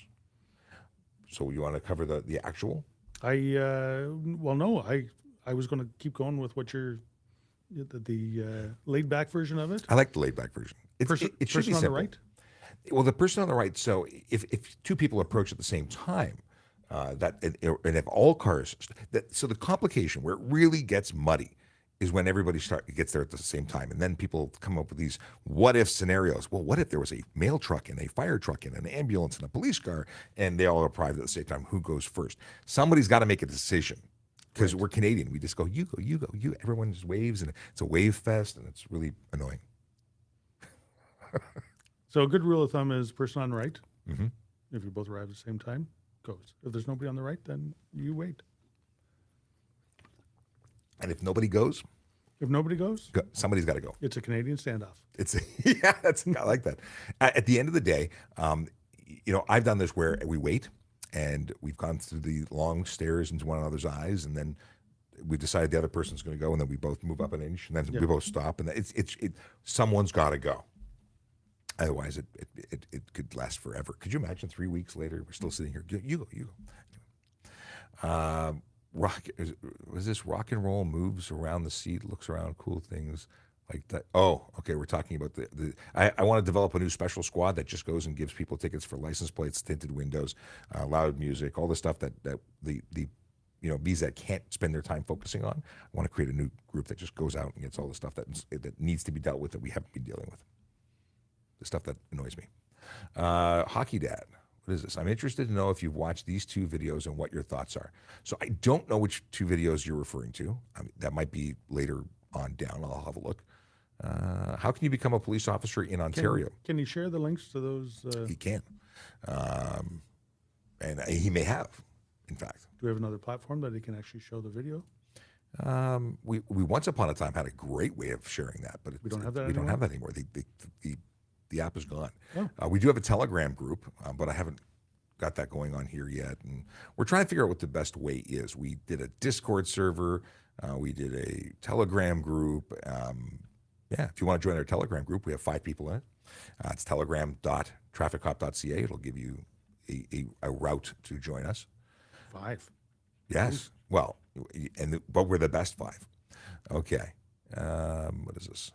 So you want to cover the actual? No, I was going to keep going with what the laid back version of it. I like the laid back version. It should be person on simple. the right? Well, the person on the right, so if two people approach at the same time, and if all cars, so the complication where it really gets muddy is when everybody gets there at the same time, and then people come up with these what if scenarios. Well, what if there was a mail truck and a fire truck and an ambulance and a police car, and they all arrived at the same time? Who goes first? Somebody's got to make a decision because we're Canadian. We just go, you go, you go, you. Everyone just waves, and it's a wave fest, and it's really annoying. So a good rule of thumb is person on the right. Mm-hmm. If you both arrive at the same time, goes. If there's nobody on the right, then you wait. And if nobody goes, somebody's got to go. It's a Canadian standoff. I like that. At the end of the day, I've done this where we wait and we've gone through the long stares into one another's eyes, and then we decide the other person's going to go, and then we both move up an inch, and then we both stop, and someone's got to go. Otherwise, it could last forever. Could you imagine 3 weeks later, we're still sitting here? You go. Was this rock and roll moves around the seat, looks around, cool things like that? Oh, okay. We're talking about I want to develop a new special squad that just goes and gives people tickets for license plates, tinted windows, loud music, all the stuff that the bees that can't spend their time focusing on. I want to create a new group that just goes out and gets all the stuff that needs to be dealt with that we haven't been dealing with. The stuff that annoys me. Hockey Dad. What is this? I'm interested to know if you've watched these 2 videos and what your thoughts are. So I don't know which 2 videos you're referring to. I mean, that might be later on down. I'll have a look. How can you become a police officer in Ontario? Can you share the links to those? He can. And he may have, in fact. Do we have another platform that he can actually show the video? We once upon a time had a great way of sharing that, but We don't have that We don't anymore? have that anymore. The app is gone. Oh. We do have a Telegram group, but I haven't got that going on here yet. And we're trying to figure out what the best way is. We did a Discord server. We did a Telegram group. Yeah, if you want to join our Telegram group, we have 5 people in it. It's telegram.trafficcop.ca. It'll give you a route to join us. 5. Yes. Well, but we're the best 5. Okay. What is this?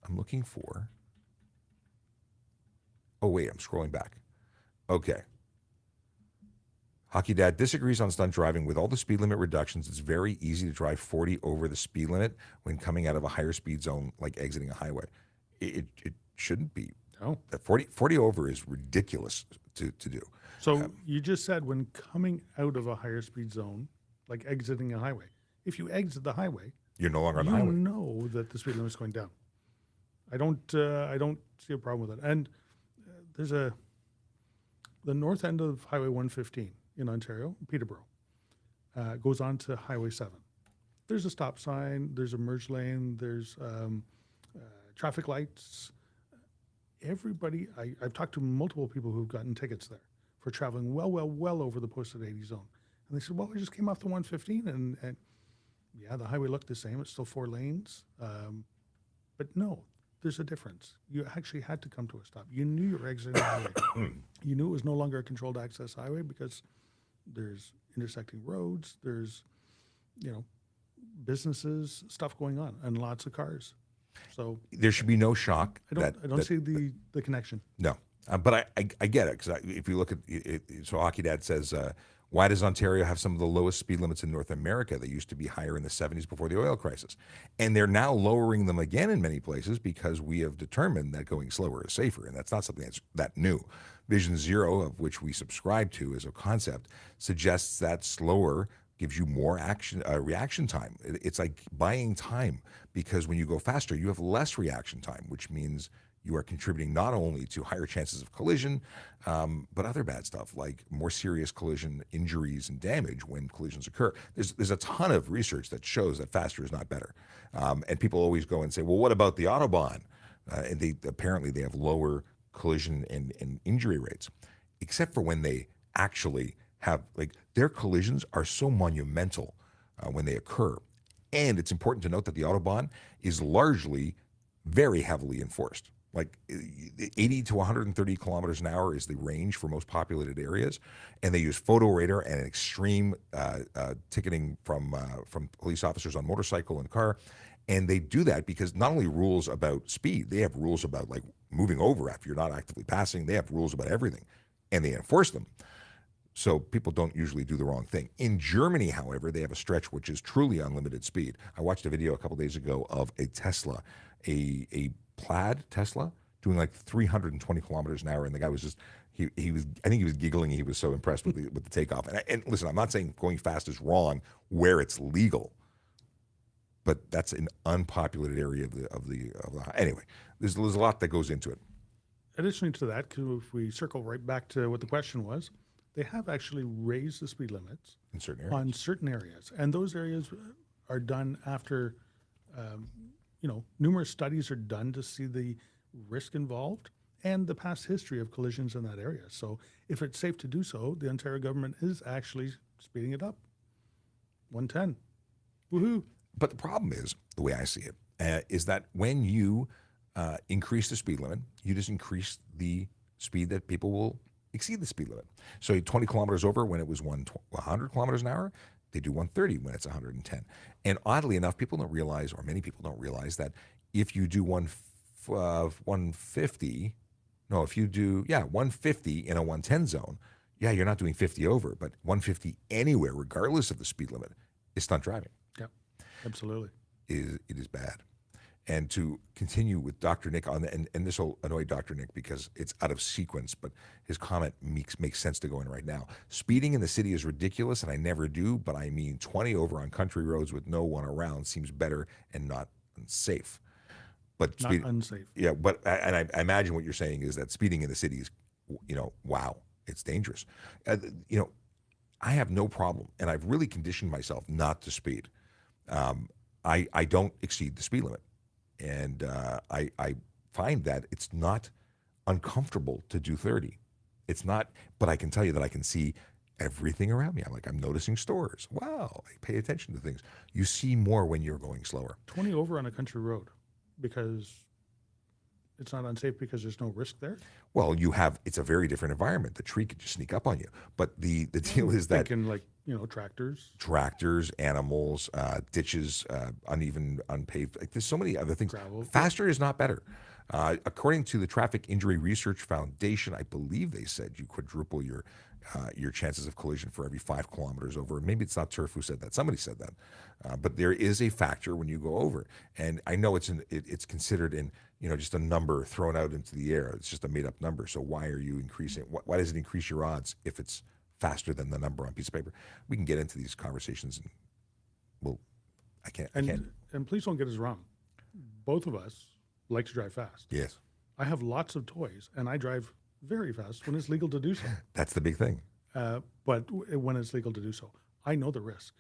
I'm looking for. Oh, wait, I'm scrolling back. Okay. Hockey Dad disagrees on stunt driving. With all the speed limit reductions, it's very easy to drive 40 over the speed limit when coming out of a higher speed zone, like exiting a highway. It shouldn't be. No. That 40 over is ridiculous to do. So you just said when coming out of a higher speed zone, like exiting a highway, if you exit the highway, You're no longer on the you highway. know that the speed limit is going down. I don't see a problem with it. And there's the north end of Highway 115 in Ontario, Peterborough, goes on to Highway 7. There's a stop sign, there's a merge lane, there's traffic lights. Everybody, I've talked to multiple people who've gotten tickets there for traveling well over the posted 80 zone. And they said, well, we just came off the 115 and yeah, the highway looked the same. It's still 4 lanes. But no, there's a difference. You actually had to come to a stop. You knew you were exiting the highway. You knew it was no longer a controlled access highway because there's intersecting roads, there's, businesses, stuff going on, and lots of cars. So There should be no shock. I don't see the connection. No, but I get it, because if you look at it, so Hockey Dad says, why does Ontario have some of the lowest speed limits in North America? They used to be higher in the 70s before the oil crisis. And they're now lowering them again in many places because we have determined that going slower is safer. And that's not something that's that new. Vision Zero, of which we subscribe to as a concept, suggests that slower gives you more reaction time. It's like buying time, because when you go faster, you have less reaction time, which means you are contributing not only to higher chances of collision, but other bad stuff like more serious collision injuries and damage when collisions occur. There's a ton of research that shows that faster is not better. And people always go and say, well, what about the Autobahn? And apparently they have lower collision and injury rates, except for when they actually have, like, their collisions are so monumental when they occur. And it's important to note that the Autobahn is largely very heavily enforced. Like 80 to 130 kilometers an hour is the range for most populated areas. And they use photo radar and extreme ticketing from police officers on motorcycle and car. And they do that because not only rules about speed, they have rules about, like, moving over after you're not actively passing. They have rules about everything, and they enforce them. So people don't usually do the wrong thing. In Germany, however, they have a stretch which is truly unlimited speed. I watched a video a couple days ago of a Tesla, a plaid Tesla, doing like 320 kilometers an hour, and the guy was just he was, I think he was giggling. He was so impressed with the takeoff. And listen, I'm not saying going fast is wrong where it's legal, but that's an unpopulated area of the anyway. There's a lot that goes into it. Additionally to that, because if we circle right back to what the question was, they have actually raised the speed limits In certain areas. on certain areas, and those areas are done after, numerous studies are done to see the risk involved and the past history of collisions in that area. So if it's safe to do so, the Ontario government is actually speeding it up. 110. Woohoo. But the problem is, the way I see it, is that when you increase the speed limit, you just increase the speed that people will exceed the speed limit. So 20 kilometers over when it was 100 kilometers an hour, they do 130 when it's 110. And oddly enough, people don't realize, or many people don't realize, that if you do 150, if you do 150 in a 110 zone, you're not doing 50 over, but 150 anywhere, regardless of the speed limit, is stunt driving. Yep, absolutely. It is bad. And to continue with Dr. Nick on the, and this will annoy Dr. Nick because it's out of sequence, but his comment makes sense to go in right now. Speeding in the city is ridiculous, and I never do, but I mean 20 over on country roads with no one around seems better and not unsafe. But Not unsafe. yeah, but and I imagine what you're saying is that speeding in the city is, wow, it's dangerous. I have no problem, and I've really conditioned myself not to speed. I don't exceed the speed limit. And I find that it's not uncomfortable to do 30. It's not, but I can tell you that I can see everything around me. I'm noticing stores. Wow, I pay attention to things. You see more when you're going slower. 20 over on a country road because it's not unsafe because there's no risk there. Well, it's a very different environment. The tree could just sneak up on you. But the deal is that tractors, animals, ditches, uneven, unpaved. Like there's so many other things. Gravel. Faster is not better. According to the Traffic Injury Research Foundation, I believe they said you quadruple your chances of collision for every 5 kilometers over. Maybe it's not Turf who said that. Somebody said that. But there is a factor when you go over. And I know it's considered in, just a number thrown out into the air. It's just a made up number. So why are you increasing? Why does it increase your odds if it's faster than the number on a piece of paper? We can get into these conversations. And I can't. And please don't get us wrong. Both of us like to drive fast. Yes. I have lots of toys and I drive very fast when it's legal to do so. That's the big thing. But when it's legal to do so, I know the risk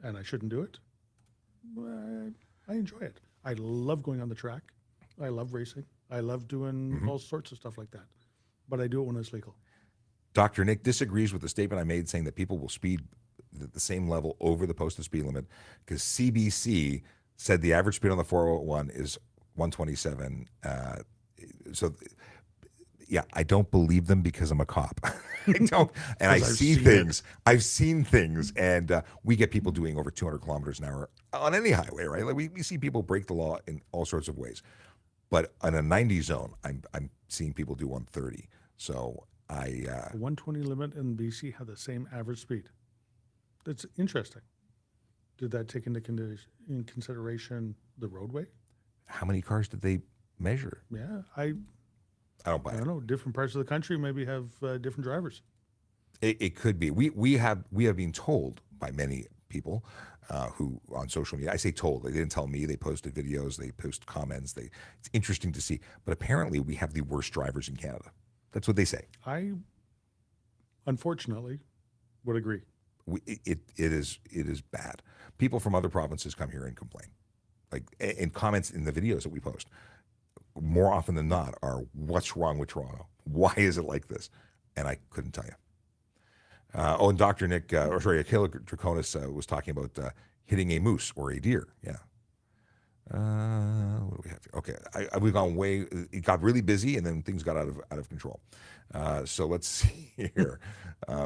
and I shouldn't do it. I enjoy it. I love going on the track. I love racing. I love doing all sorts of stuff like that. But I do it when it's legal. Dr. Nick disagrees with the statement I made saying that people will speed the same level over the posted speed limit because CBC said the average speed on the 401 is 127. I don't believe them because I'm a cop. I don't, and I see things. I've seen things, and we get people doing over 200 kilometers an hour on any highway, right? Like we see people break the law in all sorts of ways. But in a 90 zone, I'm seeing people do 130. So the 120 limit in BC had the same average speed. That's interesting. Did that take into consideration the roadway? How many cars did they measure? Yeah, I don't buy it. I don't know. Different parts of the country maybe have different drivers. It could be. We have been told by many people who on social media. I say told. They didn't tell me. They posted videos. They post comments. It's interesting to see. But apparently, we have the worst drivers in Canada. That's what they say. I, unfortunately, would agree. It is bad. People from other provinces come here and complain, like in comments in the videos that we post. More often than not, are what's wrong with Toronto? Why is it like this? And I couldn't tell you. And Dr. Nick, Akela Draconis was talking about hitting a moose or a deer. Yeah. What do we have here? Okay, we've gone way. It got really busy, and then things got out of control. So let's see here.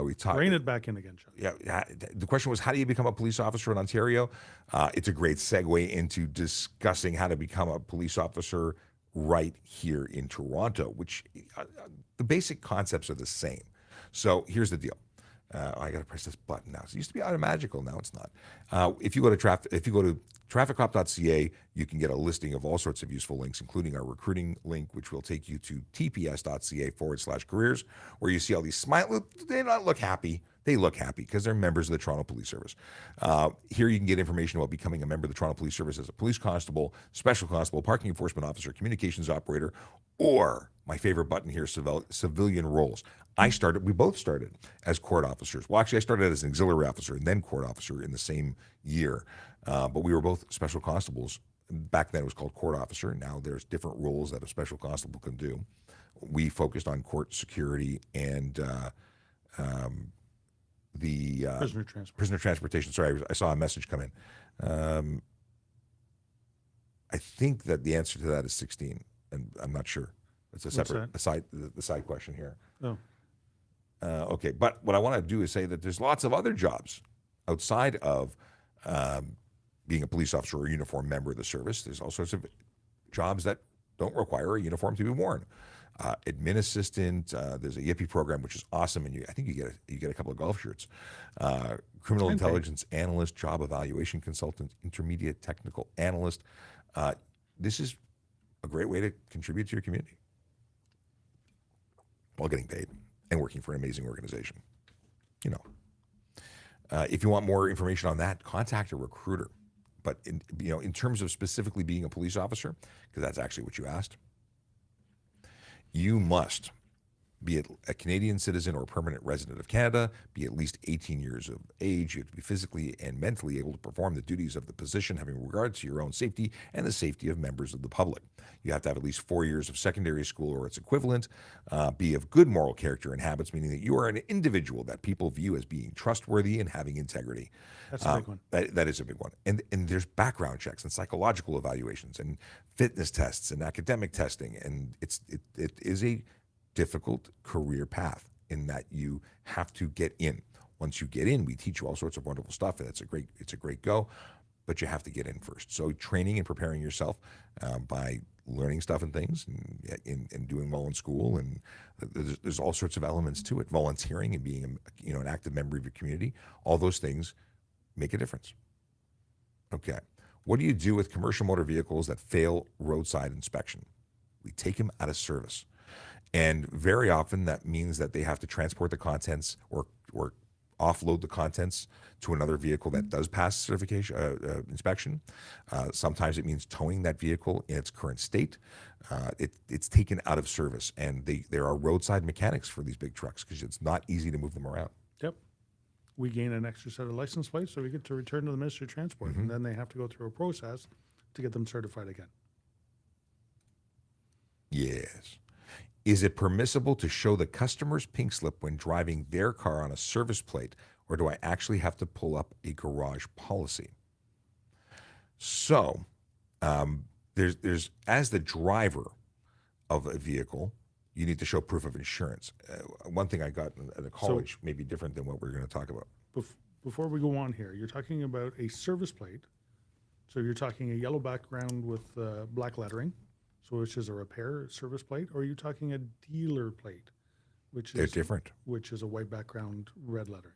We talked. Rein it back in again, Sean. Yeah. The question was, how do you become a police officer in Ontario? It's a great segue into discussing how to become a police officer right here in Toronto, which the basic concepts are the same. So here's the deal. I got to press this button now. So it used to be automagical. Now it's not. If you go to trafficcop.ca, you can get a listing of all sorts of useful links, including our recruiting link, which will take you to tps.ca/careers, where you see all these smile. They not look happy. They look happy because they're members of the Toronto Police Service. Here you can get information about becoming a member of the Toronto Police Service as a police constable, special constable, parking enforcement officer, communications operator, or my favorite button here, civilian roles. We both started as court officers. Well, actually, I started as an auxiliary officer and then court officer in the same year. But we were both special constables. Back then it was called court officer. Now there's different roles that a special constable can do. We focused on court security and the prisoner transportation. Sorry, I saw a message come in. I think that the answer to that is 16, and I'm not sure. It's a separate the side question here. Oh. Okay, but what I want to do is say that there's lots of other jobs outside of being a police officer or a uniformed member of the service. There's all sorts of jobs that don't require a uniform to be worn. Admin assistant. There's a Yippee program, which is awesome, and I think you get a couple of golf shirts. Criminal intelligence analyst, job evaluation consultant, intermediate technical analyst. this is a great way to contribute to your community while getting paid and working for an amazing organization. You know, if you want more information on that, contact a recruiter. But in terms of specifically being a police officer, because that's actually what you asked, you must be a Canadian citizen or permanent resident of Canada, be at least 18 years of age. You have to be physically and mentally able to perform the duties of the position, having regard to your own safety and the safety of members of the public. You have to have at least 4 years of secondary school or its equivalent, be of good moral character and habits, meaning that you are an individual that people view as being trustworthy and having integrity. That's a big one. That is a big one. And there's background checks and psychological evaluations and fitness tests and academic testing. And it is a difficult career path in that you have to get in. Once you get in, we teach you all sorts of wonderful stuff, and it's a great go, but you have to get in first. So training and preparing yourself by learning stuff and things and doing well in school, and there's all sorts of elements to it. Volunteering and being an active member of your community, all those things make a difference. Okay. What do you do with commercial motor vehicles that fail roadside inspection? We take them out of service. And very often that means that they have to transport the contents or offload the contents to another vehicle that does pass certification inspection. Sometimes it means towing that vehicle in its current state. It's taken out of service, and there are roadside mechanics for these big trucks because it's not easy to move them around. Yep. We gain an extra set of license plates, so we get to return to the Ministry of Transport, and then they have to go through a process to get them certified again. Yes. Is it permissible to show the customer's pink slip when driving their car on a service plate, or do I actually have to pull up a garage policy? So, there's as the driver of a vehicle, you need to show proof of insurance. One thing I got at a college may be different than what we're going to talk about. Before we go on here, you're talking about a service plate. So you're talking a yellow background with black lettering, so which is a repair service plate, or are you talking a dealer plate, They're different. which is a white background, red lettering.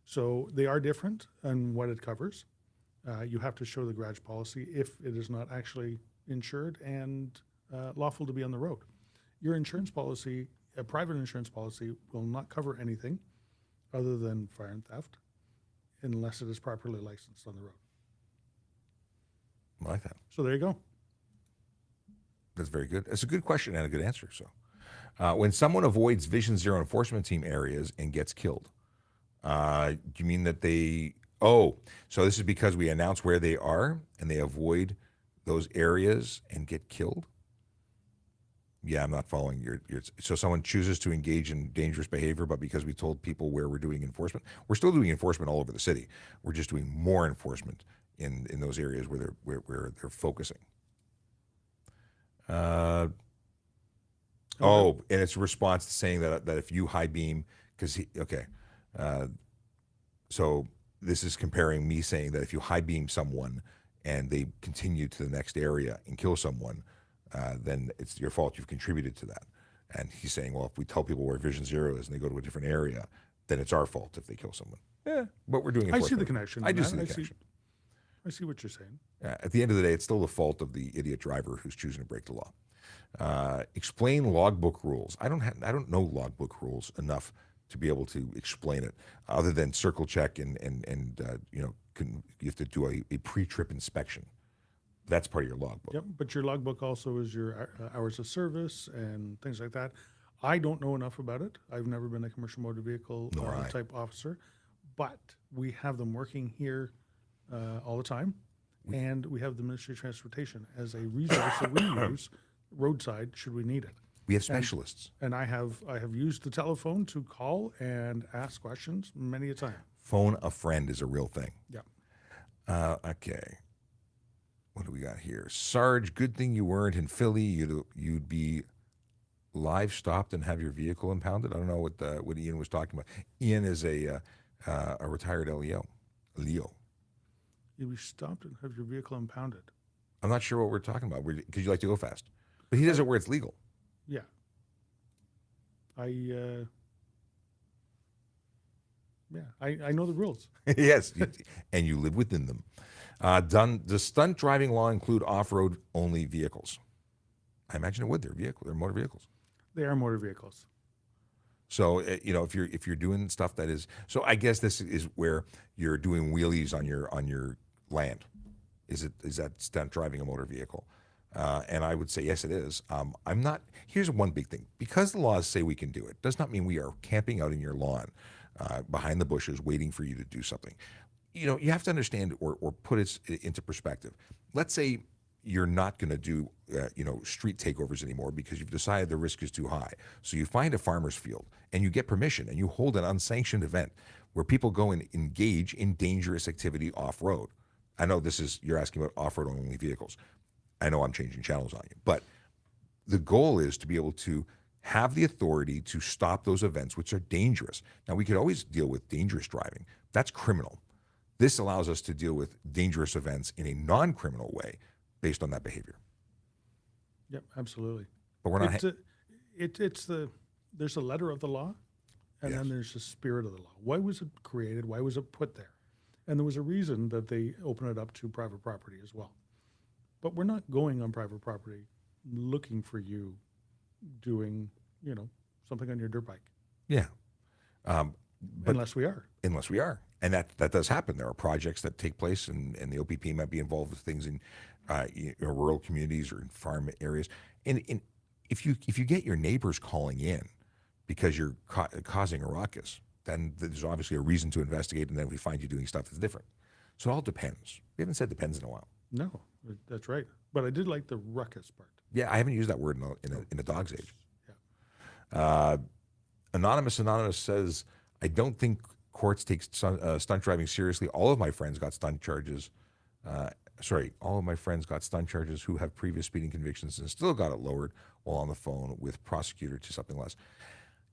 So they are different in what it covers. You have to show the garage policy if it is not actually insured and lawful to be on the road. Your insurance policy, a private insurance policy, will not cover anything other than fire and theft unless it is properly licensed on the road. I like that. So there you go. That's very good. It's a good question and a good answer. So, when someone avoids Vision Zero enforcement team areas and gets killed, do you mean that they? Oh, so this is because we announce where they are and they avoid those areas and get killed? Yeah, I'm not following your. So someone chooses to engage in dangerous behavior, but because we told people where we're doing enforcement, we're still doing enforcement all over the city. We're just doing more enforcement in those areas where they're focusing. And it's a response to saying that if you high beam, so this is comparing me saying that if you high beam someone and they continue to the next area and kill someone, then it's your fault. You've contributed to that. And he's saying, well, if we tell people where Vision Zero is and they go to a different area, then it's our fault if they kill someone. Yeah, but we're doing. I see the connection. I do see the connection. I see what you're saying. At the end of the day, it's still the fault of the idiot driver who's choosing to break the law. Explain logbook rules. I don't know logbook rules enough to be able to explain it, other than circle check and you have to do a pre-trip inspection. That's part of your logbook. Yep, but your logbook also is your hours of service and things like that. I don't know enough about it. I've never been a commercial motor vehicle type officer, but we have them working here all the time, and we have the Ministry of Transportation as a resource that we use roadside should we need it. We have specialists, and I have used the telephone to call and ask questions many a time. Phone a friend is a real thing. Yeah. Okay. What do we got here? Sarge, good thing you weren't in Philly. You'd be live stopped and have your vehicle impounded. I don't know what Ian was talking about. Ian is a retired Leo. You'd be stopped and have your vehicle impounded. I'm not sure what we're talking about because you like to go fast, but he does it where it's legal. Yeah. I know the rules. Yes, and you live within them. Does stunt driving law include off-road only vehicles? I imagine it would. They're motor vehicles. They are motor vehicles. So if you're doing stuff that is, so I guess this is where you're doing wheelies on your land. Is that stunt driving a motor vehicle? And I would say yes, it is. I'm not. Here's one big thing: because the laws say we can do it, does not mean we are camping out in your lawn, behind the bushes, waiting for you to do something. You have to understand or put it into perspective. Let's say you're not going to do street takeovers anymore because you've decided the risk is too high. So you find a farmer's field and you get permission and you hold an unsanctioned event where people go and engage in dangerous activity off-road. I know you're asking about off-road only vehicles. I know I'm changing channels on you, but the goal is to be able to have the authority to stop those events which are dangerous. Now, we could always deal with dangerous driving. That's criminal. This allows us to deal with dangerous events in a non-criminal way based on that behavior. Yep, absolutely. But we're not. There's a letter of the law, and then there's the spirit of the law. Why was it created? Why was it put there? And there was a reason that they open it up to private property as well. But we're not going on private property looking for you doing, something on your dirt bike. Yeah. But unless we are. Unless we are. And that does happen. There are projects that take place, and the OPP might be involved with things in rural communities or in farm areas. And if you get your neighbors calling in because you're causing a ruckus, then there's obviously a reason to investigate, and then we find you doing stuff that's different. So it all depends. We haven't said depends in a while. No, that's right. But I did like the ruckus part. Yeah, I haven't used that word in a dog's age. Yeah. Anonymous says, I don't think courts take stunt driving seriously. All of my friends got stunt charges. All of my friends got stunt charges who have previous speeding convictions and still got it lowered while on the phone with prosecutor to something less.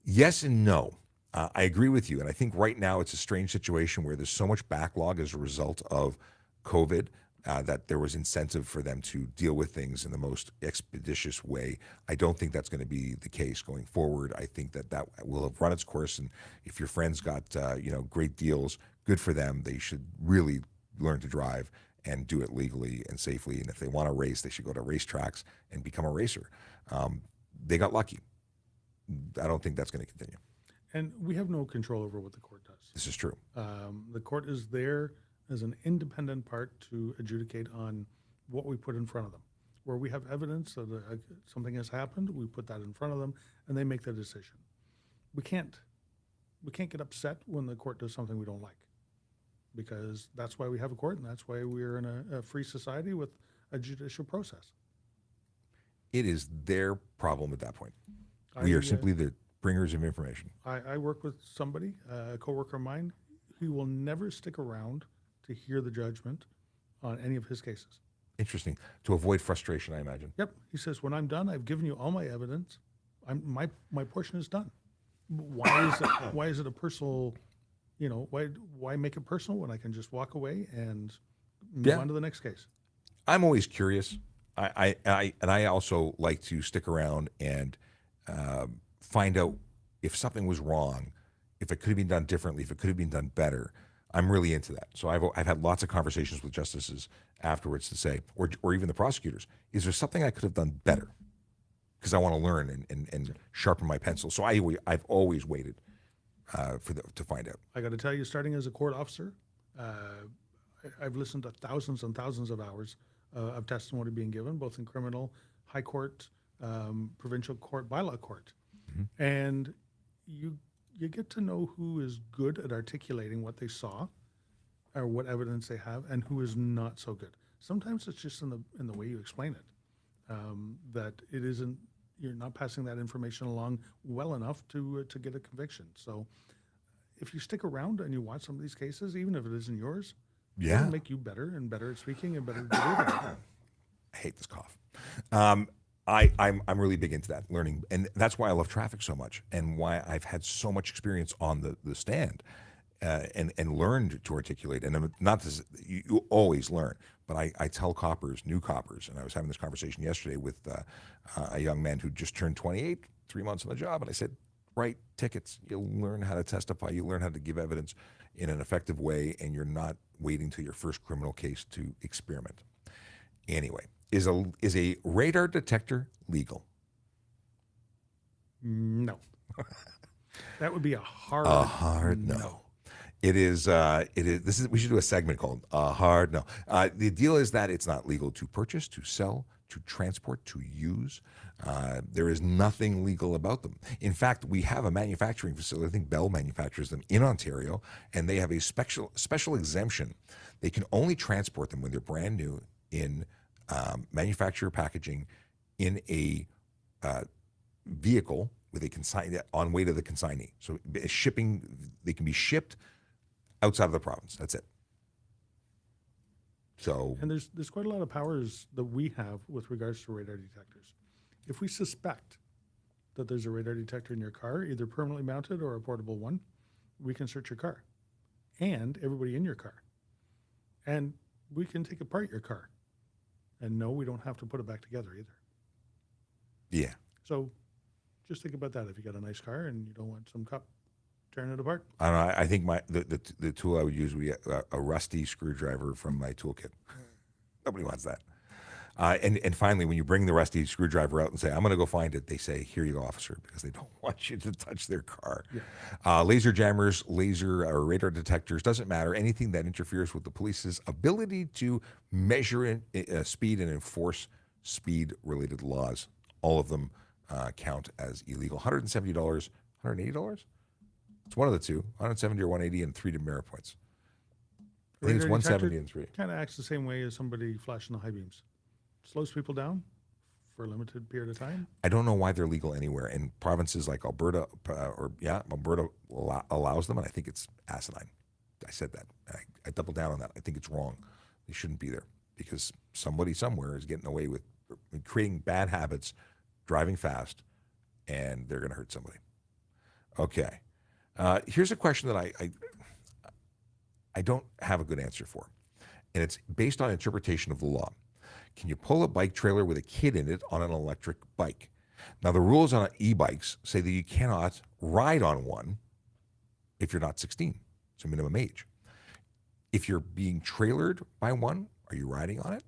Yes and no. I agree with you. And I think right now it's a strange situation where there's so much backlog as a result of COVID that there was incentive for them to deal with things in the most expeditious way. I don't think that's going to be the case going forward. I think that will have run its course. And if your friends got great deals, good for them. They should really learn to drive and do it legally and safely. And if they want to race, they should go to racetracks and become a racer. They got lucky. I don't think that's going to continue. And we have no control over what the court does. This is true. The court is there as an independent part to adjudicate on what we put in front of them. Where we have evidence that something has happened, we put that in front of them, and they make the decision. We can't get upset when the court does something we don't like, because that's why we have a court, and that's why we're in a free society with a judicial process. It is their problem at that point. We are simply the bringers of information. I work with somebody, a coworker of mine, who will never stick around to hear the judgment on any of his cases. Interesting. To avoid frustration, I imagine. Yep. He says, when I'm done, I've given you all my evidence. My portion is done. Why is it a personal, why make it personal when I can just walk away and move on to the next case? I'm always curious. I also like to stick around and find out if something was wrong, if it could have been done differently, if it could have been done better. I'm really into that. So I've had lots of conversations with justices afterwards to say, or even the prosecutors, is there something I could have done better? Because I want to learn and sharpen my pencil. So I've always waited to find out. I got to tell you, starting as a court officer, I've listened to thousands and thousands of hours of testimony being given, both in criminal, high court, provincial court, bylaw court. Mm-hmm. And you get to know who is good at articulating what they saw or what evidence they have, and who is not so good. Sometimes it's just in the way you explain it, that it isn't, you're not passing that information along well enough to get a conviction. So if you stick around and you watch some of these cases, even if it isn't yours, it'll make you better and better at speaking and better at delivering. I hate this cough. I'm really big into that, learning, and that's why I love traffic so much, and why I've had so much experience on the stand, and learned to articulate. And I'm not this, you always learn, but I tell new coppers, and I was having this conversation yesterday with a young man who just turned 28, 3 months on the job, and I said, write tickets. You'll learn how to testify. You learn how to give evidence in an effective way, and you're not waiting till your first criminal case to experiment. Anyway, is a radar detector legal? No. That would be a hard no. It is. This is. We should do a segment called "Hard No." The deal is that it's not legal to purchase, to sell, to transport, to use. There is nothing legal about them. In fact, we have a manufacturing facility. I think Bell manufactures them in Ontario, and they have a special exemption. They can only transport them when they're brand new in manufacturer packaging in a vehicle with a consignee on way to the consignee. So shipping, they can be shipped outside of the province. That's it. So, and there's quite a lot of powers that we have with regards to radar detectors. If we suspect that there's a radar detector in your car, either permanently mounted or a portable one, we can search your car and everybody in your car. And we can take apart your car. And no, we don't have to put it back together either. yeah. So just think about that. If you got a nice car and you don't want some cop tearing it apart. I don't know. I think the tool I would use would be a rusty screwdriver from my toolkit. Nobody wants that. And finally, when you bring the rusty screwdriver out and say, "I'm going to go find it," they say, "Here you go, officer," because they don't want you to touch their car. Yeah. Laser jammers, laser or radar detectors, doesn't matter. Anything that interferes with the police's ability to measure speed and enforce speed-related laws, all of them count as illegal. $170, $180? It's one of the two, 170 or 180 and 3 demerit points. I think it's 170 and 3. Kind of acts the same way as somebody flashing the high beams. Slows people down for a limited period of time. I don't know why they're legal anywhere. In provinces like Alberta, Alberta allows them, and I think it's asinine. I said that. I doubled down on that. I think it's wrong. They shouldn't be there because somebody somewhere is getting away with creating bad habits, driving fast, and they're going to hurt somebody. Okay. Here's a question that I don't have a good answer for, and it's based on interpretation of the law. Can you pull a bike trailer with a kid in it on an electric bike? Now, the rules on e-bikes say that you cannot ride on one if you're not 16. It's a minimum age. If you're being trailered by one, are you riding on it?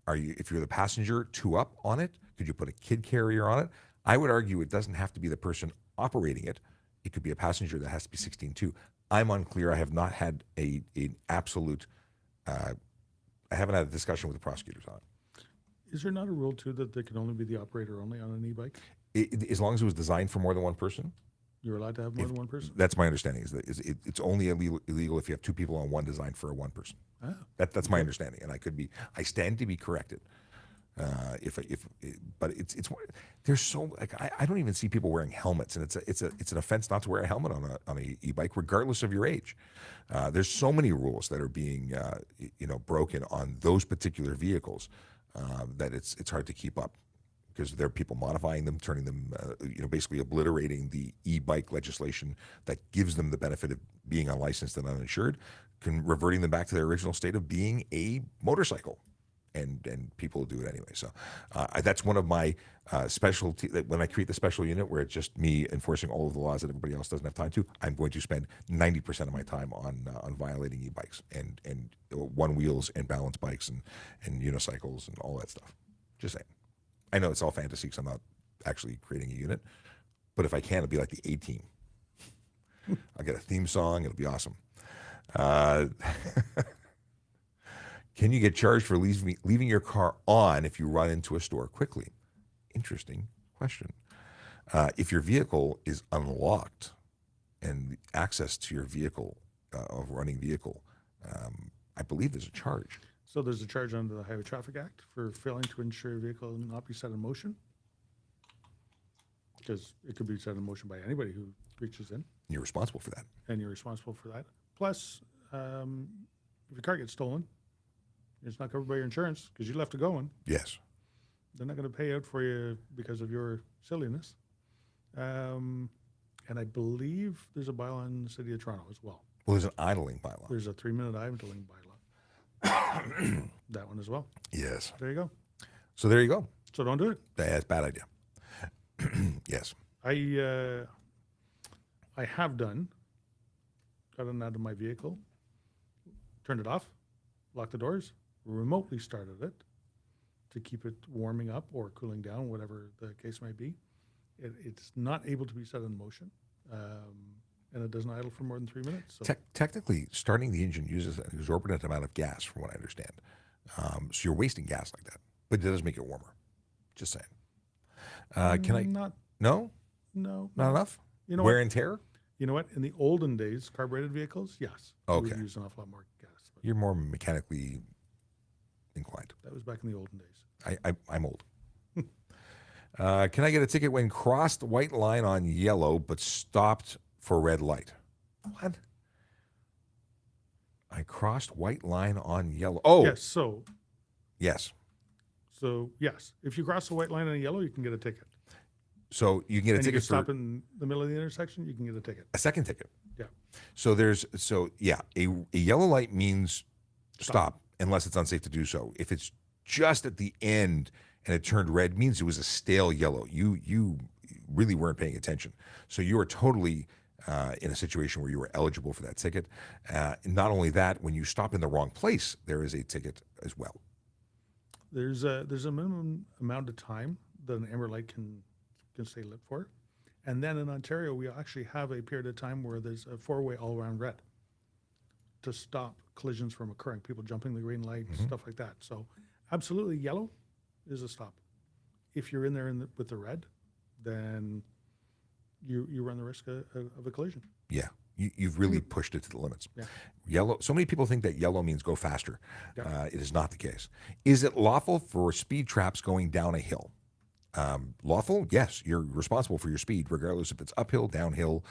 If you're the passenger, 2 up on it? Could you put a kid carrier on it? I would argue it doesn't have to be the person operating it. It could be a passenger that has to be 16 too. I'm unclear. I have not had an absolute, I haven't had a discussion with the prosecutors on it. Is there not a rule too that there can only be the operator only on an e-bike? As long as it was designed for more than one person. You're allowed to have more than one person? That's my understanding. It's only illegal if you have 2 people on one designed for a one person. Ah, That's my understanding, and I stand to be corrected. But there's so I don't even see people wearing helmets, and it's an offense not to wear a helmet on a e-bike, regardless of your age. There's so many rules that are being broken on those particular vehicles that it's hard to keep up, because there are people modifying them, turning them, basically obliterating the e-bike legislation that gives them the benefit of being unlicensed and uninsured, reverting them back to their original state of being a motorcycle. And people do it anyway. So that's one of my specialty. When I create the special unit where it's just me enforcing all of the laws that everybody else doesn't have time to, I'm going to spend 90% of my time on violating e-bikes and one wheels and balance bikes and unicycles and all that stuff. Just saying. I know it's all fantasy because I'm not actually creating a unit, but if I can, it'll be like the A-Team. I'll get a theme song. It'll be awesome. Can you get charged for leaving your car on if you run into a store quickly? Interesting question. If your vehicle is unlocked and access to your vehicle, a running vehicle, I believe there's a charge. So there's a charge under the Highway Traffic Act for failing to ensure a vehicle not be set in motion? Because it could be set in motion by anybody who reaches in. You're responsible for that. And you're responsible for that. Plus, if your car gets stolen, it's not covered by your insurance because you left it going. Yes. They're not going to pay out for you because of your silliness. And I believe there's a bylaw in the City of Toronto as well. Well, there's an idling bylaw. There's a 3-minute idling bylaw. That one as well. Yes. There you go. So there you go. So don't do it. That's a bad idea. Yes. I I have done. Got in and out of my vehicle, turned it off, locked the doors, remotely started it to keep it warming up or cooling down, whatever the case might be. It's not able to be set in motion, and it doesn't idle for more than 3 minutes. So. Technically, starting the engine uses an exorbitant amount of gas, from what I understand. So you're wasting gas like that, but it does make it warmer. Just saying. Can I? Not. No, No. not enough. You know Wear what? and tear. You know what? In the olden days, carbureted vehicles, yes. They Okay. would use an awful lot more gas. But You're more mechanically inclined. that was back in the olden days. I'm old. Can I get a ticket when crossed white line on yellow but stopped for red light? What? I crossed white line on yellow. Oh, Yes. yes. So yes, if you cross the white line on a yellow, you can get a ticket. So you can get a And you can ticket for stop in the middle of the intersection. You can get a ticket. a second ticket. Yeah. So a yellow light means stop unless it's unsafe to do so. If it's just at the end and it turned red, means it was a stale yellow. You really weren't paying attention. So you are totally in a situation where you were eligible for that ticket. Not only that, when you stop in the wrong place, there is a ticket as well. There's a minimum amount of time that an amber light can stay lit for, and then in Ontario we actually have a period of time where there's a 4-way all around red to stop collisions from occurring. People jumping the green light, stuff like that. So absolutely, yellow is a stop. If you're in there with the red, then you run the risk of a collision. Yeah. You've really pushed it to the limits. Yeah. Yellow. So many people think that yellow means go faster. Yeah. It is not the case. Is it lawful for speed traps going down a hill? Lawful? Yes. You're responsible for your speed, regardless if it's uphill, downhill,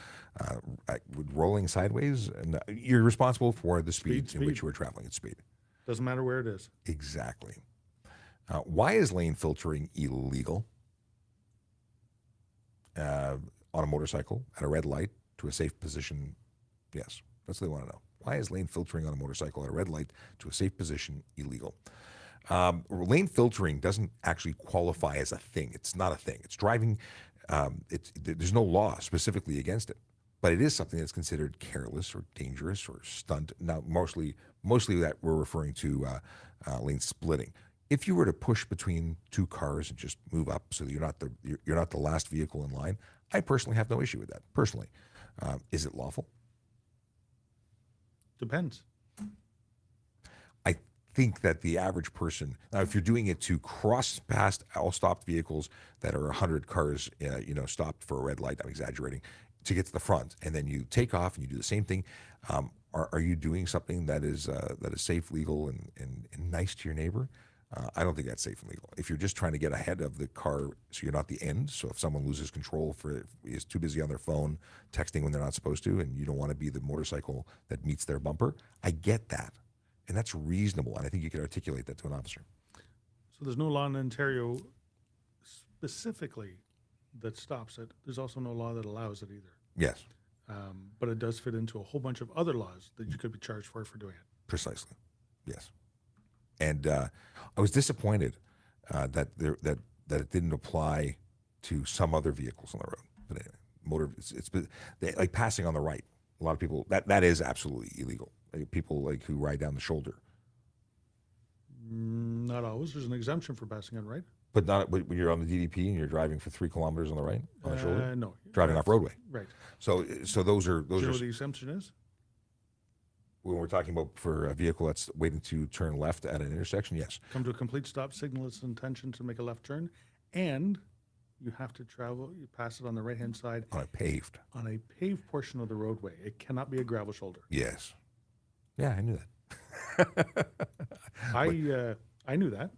rolling sideways. And you're responsible for the speed in which you are traveling at speed. Doesn't matter where it is. Exactly. Why is lane filtering illegal on a motorcycle at a red light to a safe position? Yes, that's what they want to know. Why is lane filtering on a motorcycle at a red light to a safe position illegal? Lane filtering doesn't actually qualify as a thing. It's not a thing. It's driving. There's no law specifically against it, but it is something that's considered careless or dangerous or stunt. Now, mostly that we're referring to lane splitting. If you were to push between two cars and just move up so that you're not the last vehicle in line, I personally have no issue with that. Personally, is it lawful? Depends. I think that the average person, now if you're doing it to cross past all stopped vehicles that are 100 cars, stopped for a red light, I'm exaggerating, to get to the front, and then you take off and you do the same thing, are you doing something that is safe, legal, and nice to your neighbor? I don't think that's safe and legal. If you're just trying to get ahead of the car so you're not the end, so if someone loses control is too busy on their phone texting when they're not supposed to, and you don't want to be the motorcycle that meets their bumper, I get that. And that's reasonable, and I think you can articulate that to an officer. So there's no law in Ontario specifically that stops it. There's also no law that allows it either. Yes. But it does fit into a whole bunch of other laws that you could be charged for doing it. Precisely. Yes. And I was disappointed that it didn't apply to some other vehicles on the road. But anyway, like passing on the right. A lot of people that is absolutely illegal. Like people who ride down the shoulder. Not always. There's an exemption for passing on right. But not when you're on the DDP and you're driving for 3 kilometers on the right on the shoulder. No. Driving off roadway. Right. So those are Do you know what the exemption is? when we're talking about for a vehicle that's waiting to turn left at an intersection. Yes. Come to a complete stop, signal its intention to make a left turn, and you have to travel. You pass it on the right-hand side On a paved. on a paved portion of the roadway. It cannot be a gravel shoulder. Yes. Yeah, I knew that. I knew that.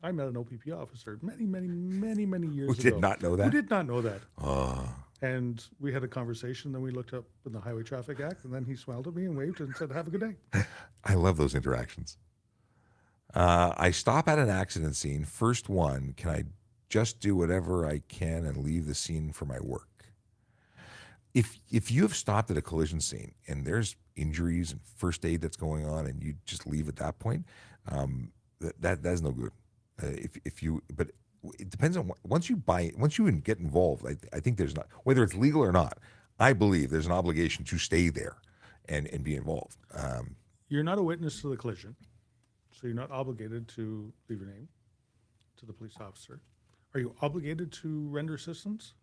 I met an OPP officer many years Who ago. did not know that? Who did not know that. Oh. And we had a conversation. Then we looked up in the Highway Traffic Act, and then he smiled at me and waved and said, "Have a good day." I love those interactions. I stop at an accident scene. First one, can I just do whatever I can and leave the scene for my work? If you have stopped at a collision scene and there's injuries and first aid that's going on and you just leave at that point, that's no good. But it depends on once you get involved. I think there's not, whether it's legal or not. I believe there's an obligation to stay there and be involved. You're not a witness to the collision, so you're not obligated to leave your name to the police officer. Are you obligated to render assistance?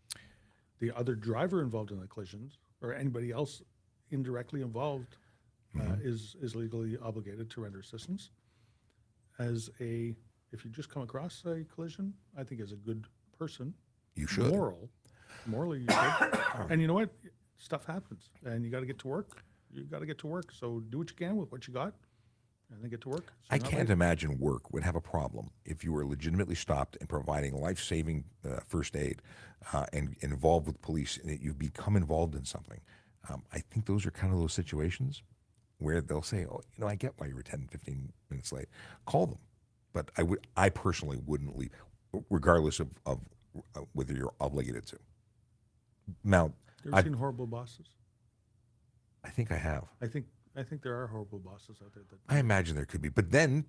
The other driver involved in the collisions or anybody else indirectly involved is legally obligated to render assistance. If you just come across a collision, I think as a good person, You should. morally you should. And you know what? Stuff happens and you got to get to work. You got to get to work. So do what you can with what you got and then get to work. So I can't imagine work would have a problem if you were legitimately stopped and providing life-saving first aid and involved with police and you've become involved in something. I think those are kind of those situations where they'll say, oh, I get why you were 10, 15 minutes late. Call them. But I personally wouldn't leave, regardless of whether you're obligated to. Now, You ever seen Horrible Bosses? I think I have. I think there are horrible bosses out there that I imagine there could be. But then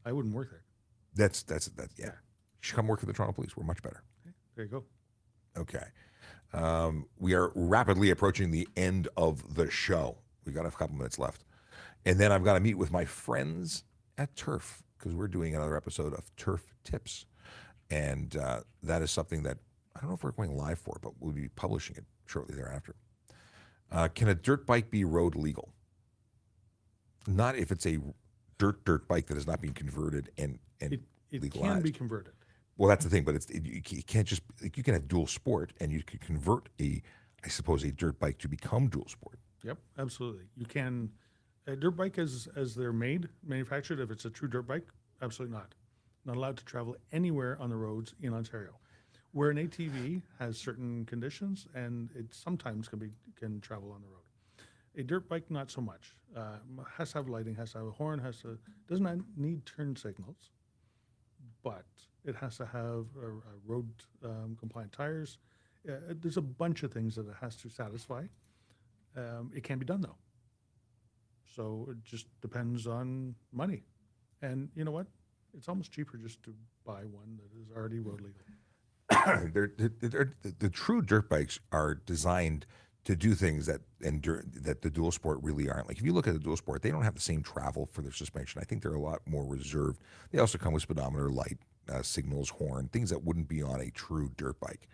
I wouldn't work there. that's yeah. You should come work for the Toronto Police. We're much better. Okay, there you go. Okay. We are rapidly approaching the end of the show. We got a couple minutes left. And then I've got to meet with my friends at Turf because we're doing another episode of Turf Tips. And that is something that I don't know if we're going live for, but we'll be publishing it shortly thereafter. Can a dirt bike be road legal? Not if it's a dirt bike that is not being converted and It legalized. can be converted. Well, that's the thing, but you can't just you can have dual sport, and you could convert a dirt bike to become dual sport. Yep, absolutely. You can. A dirt bike as they're manufactured, if it's a true dirt bike, absolutely not. Not allowed to travel anywhere on the roads in Ontario. Where an ATV has certain conditions and it sometimes can travel on the road. A dirt bike, not so much. Has to have lighting, has to have a horn, does not need turn signals, but it has to have road compliant tires. There's a bunch of things that it has to satisfy. It can be done though. So it just depends on money. And you know what? It's almost cheaper just to buy one that is already road legal. The true dirt bikes are designed to do things that the dual sport really aren't. Like if you look at the dual sport, they don't have the same travel for their suspension. I think they're a lot more reserved. They also come with speedometer, light, signals, horn, things that wouldn't be on a true dirt bike.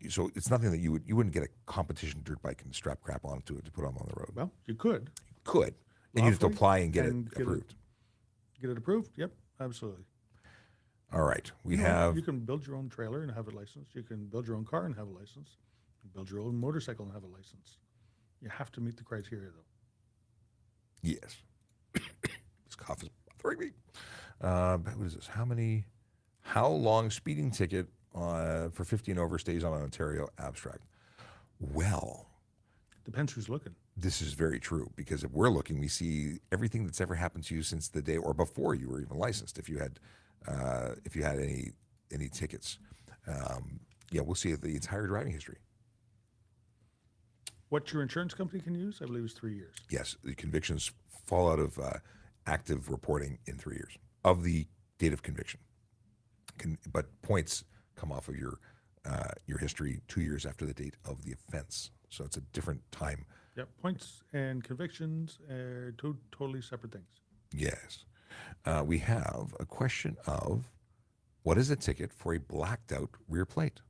So it's nothing that you wouldn't get a competition dirt bike and strap crap onto it to put them on the road. Well, you could. Could. And you have to Lawfully apply and get it and approved. Get it approved? Yep, absolutely. All right. You can build your own trailer and have it licensed. You can build your own car and have a license. You can build your own motorcycle and have a license. You have to meet the criteria, though. Yes. This cough is bothering me. What is this? How long speeding ticket for 50 and over stays on an Ontario abstract? Well, Depends who's looking. this is very true because if we're looking, we see everything that's ever happened to you since the day or before you were even licensed. If you had any tickets, we'll see the entire driving history. What your insurance company can use, I believe, is 3 years. Yes, the convictions fall out of active reporting in 3 years of the date of conviction. But points come off of your history 2 years after the date of the offense. So it's a different time. Yep, points and convictions are totally separate things. Yes. We have a question of what is a ticket for a blacked out rear plate?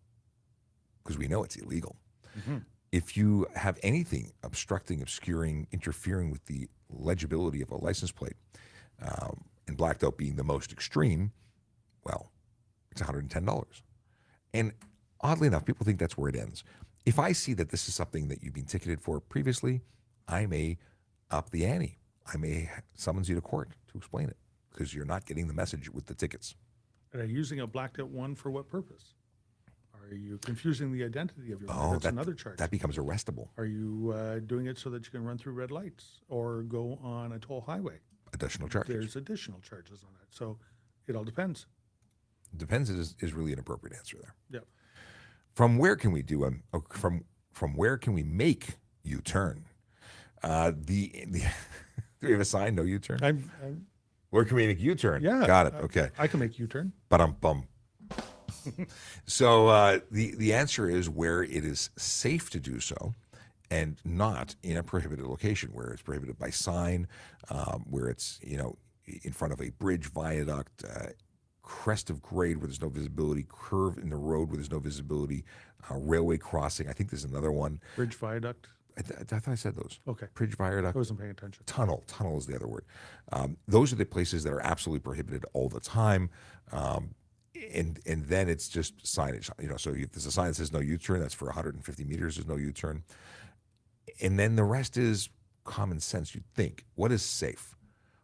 Because we know it's illegal. Mm-hmm. If you have anything obstructing, obscuring, interfering with the legibility of a license plate, and blacked out being the most extreme, well, it's $110. And oddly enough, people think that's where it ends. If I see that this is something that you've been ticketed for previously, I may up the ante. I may summons you to court to explain it because you're not getting the message with the tickets. Are you using a blacked out one for what purpose? Are you confusing the identity of your car? That's another charge. That becomes arrestable. Are you doing it so that you can run through red lights or go on a toll highway? Additional charges. There's additional charges on that. So it all depends. Depends is really an appropriate answer there. Yep. From where can we from where can we make U-turn? Do we have a sign? No U-turn. I'm Where can we make U-turn? Yeah. Got it. Okay. I can make U-turn. Ba-dum-bum. So the answer is where it is safe to do so, and not in a prohibited location where it's prohibited by sign, where it's in front of a bridge, viaduct, crest of grade where there's no visibility, curve in the road where there's no visibility, railway crossing. I think there's another one. Bridge viaduct. I thought I said those. Okay. Bridge, viaduct. I wasn't paying attention. Tunnel is the other word. Those are the places that are absolutely prohibited all the time. And then it's just signage. So if there's a sign that says no U-turn, that's for 150 meters. There's no U-turn. And then the rest is common sense. You'd think, what is safe?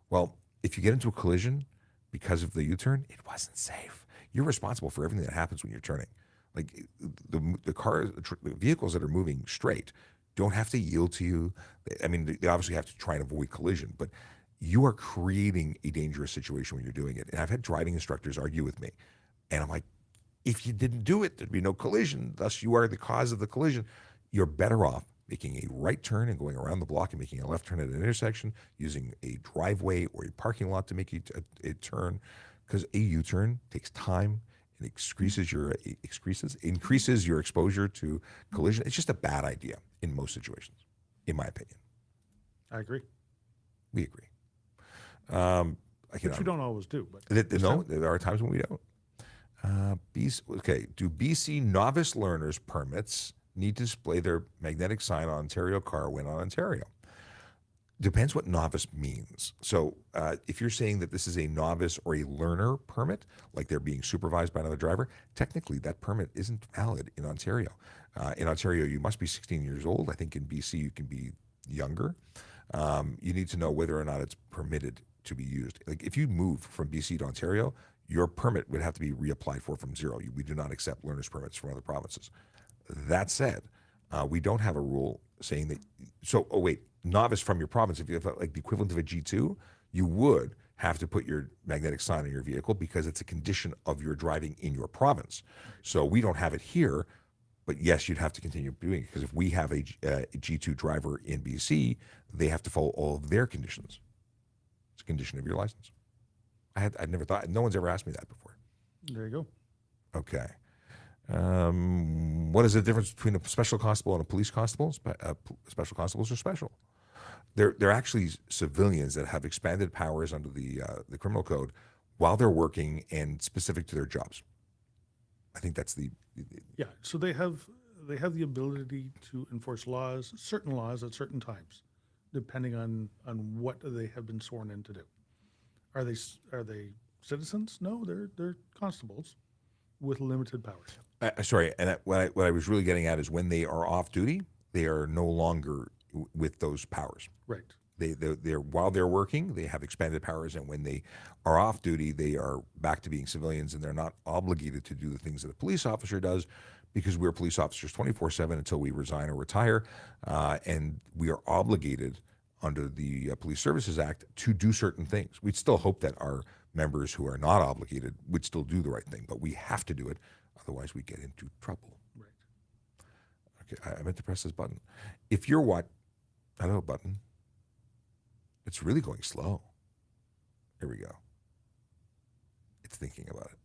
Well, if you get into a collision because of the U-turn, it wasn't safe. You're responsible for everything that happens when you're turning. Like the cars, the vehicles that are moving straight don't have to yield to you. I mean, they obviously have to try and avoid collision, but you are creating a dangerous situation when you're doing it. And I've had driving instructors argue with me, and I'm like, if you didn't do it, there'd be no collision. Thus, you are the cause of the collision. You're better off making a right turn and going around the block and making a left turn at an intersection, using a driveway or a parking lot to make a turn, because a U-turn takes time. It increases your exposure to collision. It's just a bad idea in most situations, in my opinion. I agree. We agree. Which we don't always do. But there are times when we don't. Do BC novice learners permits need to display their magnetic sign on Ontario car when on Ontario? Depends what novice means. So if you're saying that this is a novice or a learner permit, like they're being supervised by another driver, technically that permit isn't valid in Ontario. In Ontario, you must be 16 years old. I think in BC you can be younger. You need to know whether or not it's permitted to be used. Like if you move from BC to Ontario, your permit would have to be reapplied for from zero. We do not accept learners permits from other provinces. That said, we don't have a rule saying that. So, novice from your province, if you have like the equivalent of a G2, you would have to put your magnetic sign on your vehicle because it's a condition of your driving in your province. So we don't have it here, but yes, you'd have to continue doing it because if we have a G2 driver in BC, they have to follow all of their conditions. It's a condition of your license. I'd never thought, no one's ever asked me that before. There you go. Okay. What is the difference between a special constable and a police constable? Special constables are special. They're actually civilians that have expanded powers under the criminal code while they're working and specific to their jobs. I think that's yeah. So they have the ability to enforce laws, certain laws at certain times, depending on what they have been sworn in to do. Are they citizens? No, they're constables with limited powers. Sorry, and what I was really getting at is when they are off duty, they are no longer with those powers. Right. They're while they're working, they have expanded powers, and when they are off duty, they are back to being civilians, and they're not obligated to do the things that a police officer does, because we're police officers 24/7 until we resign or retire, and we are obligated under the Police Services Act to do certain things. We'd still hope that our members who are not obligated would still do the right thing, but we have to do it, otherwise we get into trouble. Right. Okay, I meant to press this button. If you're I know a button. It's really going slow. Here we go. It's thinking about it.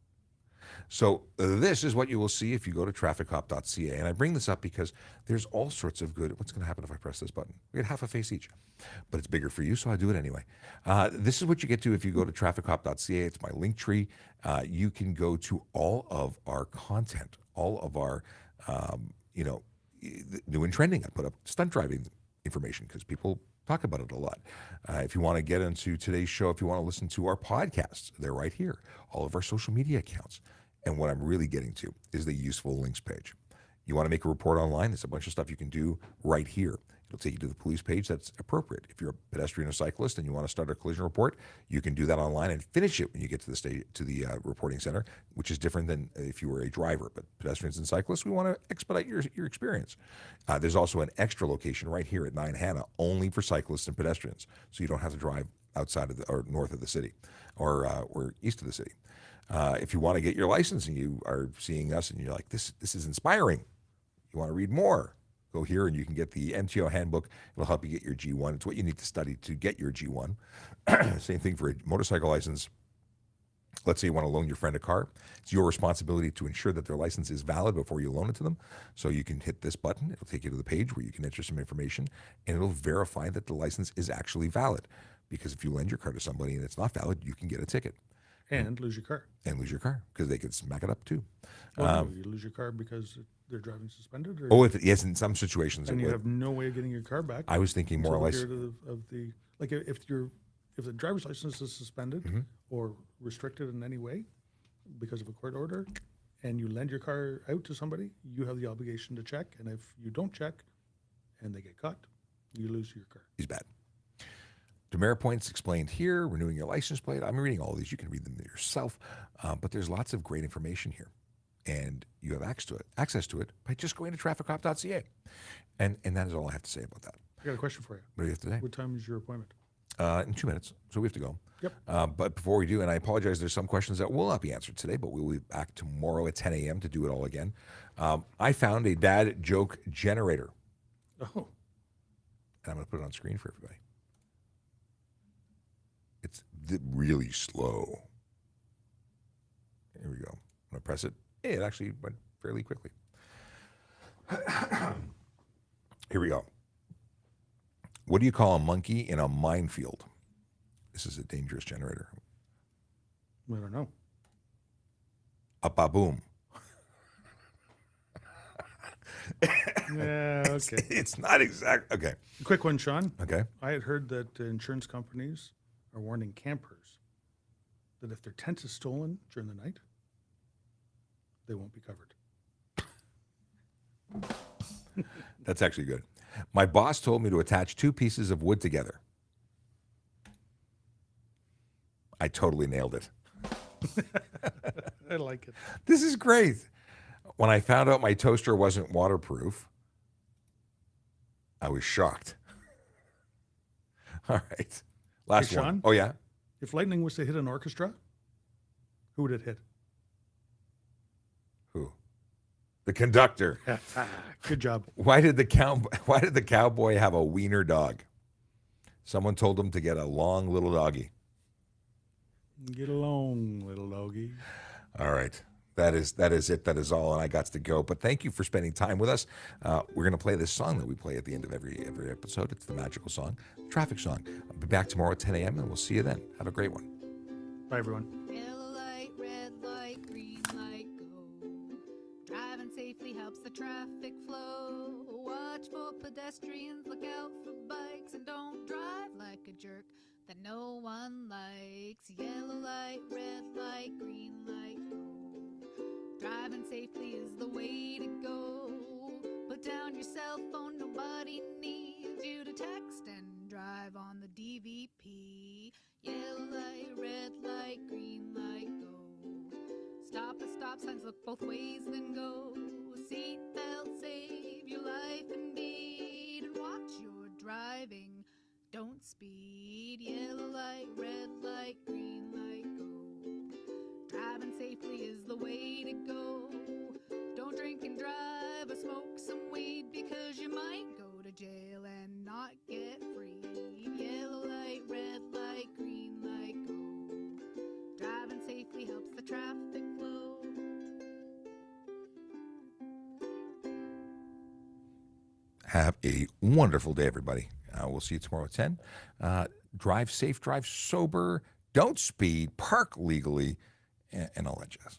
So this is what you will see if you go to traffichop.ca. And I bring this up because there's all sorts of good. What's going to happen if I press this button? We get half a face each, but it's bigger for you, so I do it anyway. This is what you get to if you go to traffichop.ca. It's my link tree. You can go to all of our content, all of our, new and trending. I put up stunt driving information because people talk about it a lot. If you want to get into today's show, if you want to listen to our podcasts, they're right here. All of our social media accounts. And what I'm really getting to is the useful links page. You want to make a report online, there's a bunch of stuff you can do right here. It'll take you to the police page that's appropriate. If you're a pedestrian or cyclist and you want to start a collision report, you can do that online and finish it when you get to the reporting center, which is different than if you were a driver. But pedestrians and cyclists, we want to expedite your experience. There's also an extra location right here at 9 Hannah, only for cyclists and pedestrians, so you don't have to drive outside of or north of the city or east of the city. If you want to get your license and you are seeing us and you're like, this is inspiring, you want to read more, go here and you can get the MTO handbook. It'll help you get your G1. It's what you need to study to get your G1. Same thing for a motorcycle license. Let's say you want to loan your friend a car. It's your responsibility to ensure that their license is valid before you loan it to them. So you can hit this button. It'll take you to the page where you can enter some information, and it'll verify that the license is actually valid. Because if you lend your car to somebody and it's not valid, you can get a ticket. And lose your car. And lose your car because they could smack it up too. Well, no, you lose your car because they're driving suspended? Or Oh, yes, in some situations and it you would. have no way of getting your car back. I was thinking more or less. Like if the driver's license is suspended Mm-hmm. or restricted in any way because of a court order, and you lend your car out to somebody, you have the obligation to check. And if you don't check, and they get caught, you lose your car. He's bad. Demerit points explained here, renewing your license plate. I'm reading all of these. You can read them yourself. But there's lots of great information here. And you have access to it by just going to trafficcop.ca. And that is all I have to say about that. I got a question for you. What do you have to say? What time is your appointment? In 2 minutes. So we have to go. Yep. But before we do, and I apologize, there's some questions that will not be answered today, but we'll be back tomorrow at 10 a.m. to do it all again. I found a dad joke generator. Oh. And I'm going to put it on screen for everybody. It's really slow. Here we go. I'm going to press it. It actually went fairly quickly. Here we go. What do you call a monkey in a minefield? This is a dangerous generator. I don't know. A baboom. Yeah, okay. It's not exact. Okay. Quick one, Sean. Okay. I had heard that insurance companies are warning campers that if their tent is stolen during the night, they won't be covered. That's actually good. My boss told me to attach 2 pieces of wood together. I totally nailed it. I like it. This is great. When I found out my toaster wasn't waterproof, I was shocked. All right. Last Hey, one. Sean? Oh, yeah? If lightning was to hit an orchestra, who would it hit? Who? The conductor. Good job. Why did the cowboy have a wiener dog? Someone told him to get a long little doggy. Get along, little doggy. All right. That is it. That is all, and I got to go. But thank you for spending time with us. We're going to play this song that we play at the end of every episode. It's the magical song, traffic song. I'll be back tomorrow at 10 a.m., and we'll see you then. Have a great one. Bye, everyone. Yellow light, red light, green light, go. Driving safely helps the traffic flow. Watch for pedestrians, look out for bikes, and don't drive like a jerk that no one likes. Yellow light, red light, green light, go. Driving safely is the way to go. Put down your cell phone, nobody needs you to text and drive on the DVP. Yellow light, red light, green light, go. Stop at stop signs, look both ways, then go. Seatbelt, save your life indeed. And watch your driving, don't speed. Yellow light, red light, green light, go. Driving safely is the way to go. Don't drink and drive or smoke some weed, because you might go to jail and not get free. Yellow light, red light, green light, go. Driving safely helps the traffic flow. Have a wonderful day, everybody. We'll see you tomorrow at 10. Drive safe, drive sober, don't speed, park legally, and all that jazz.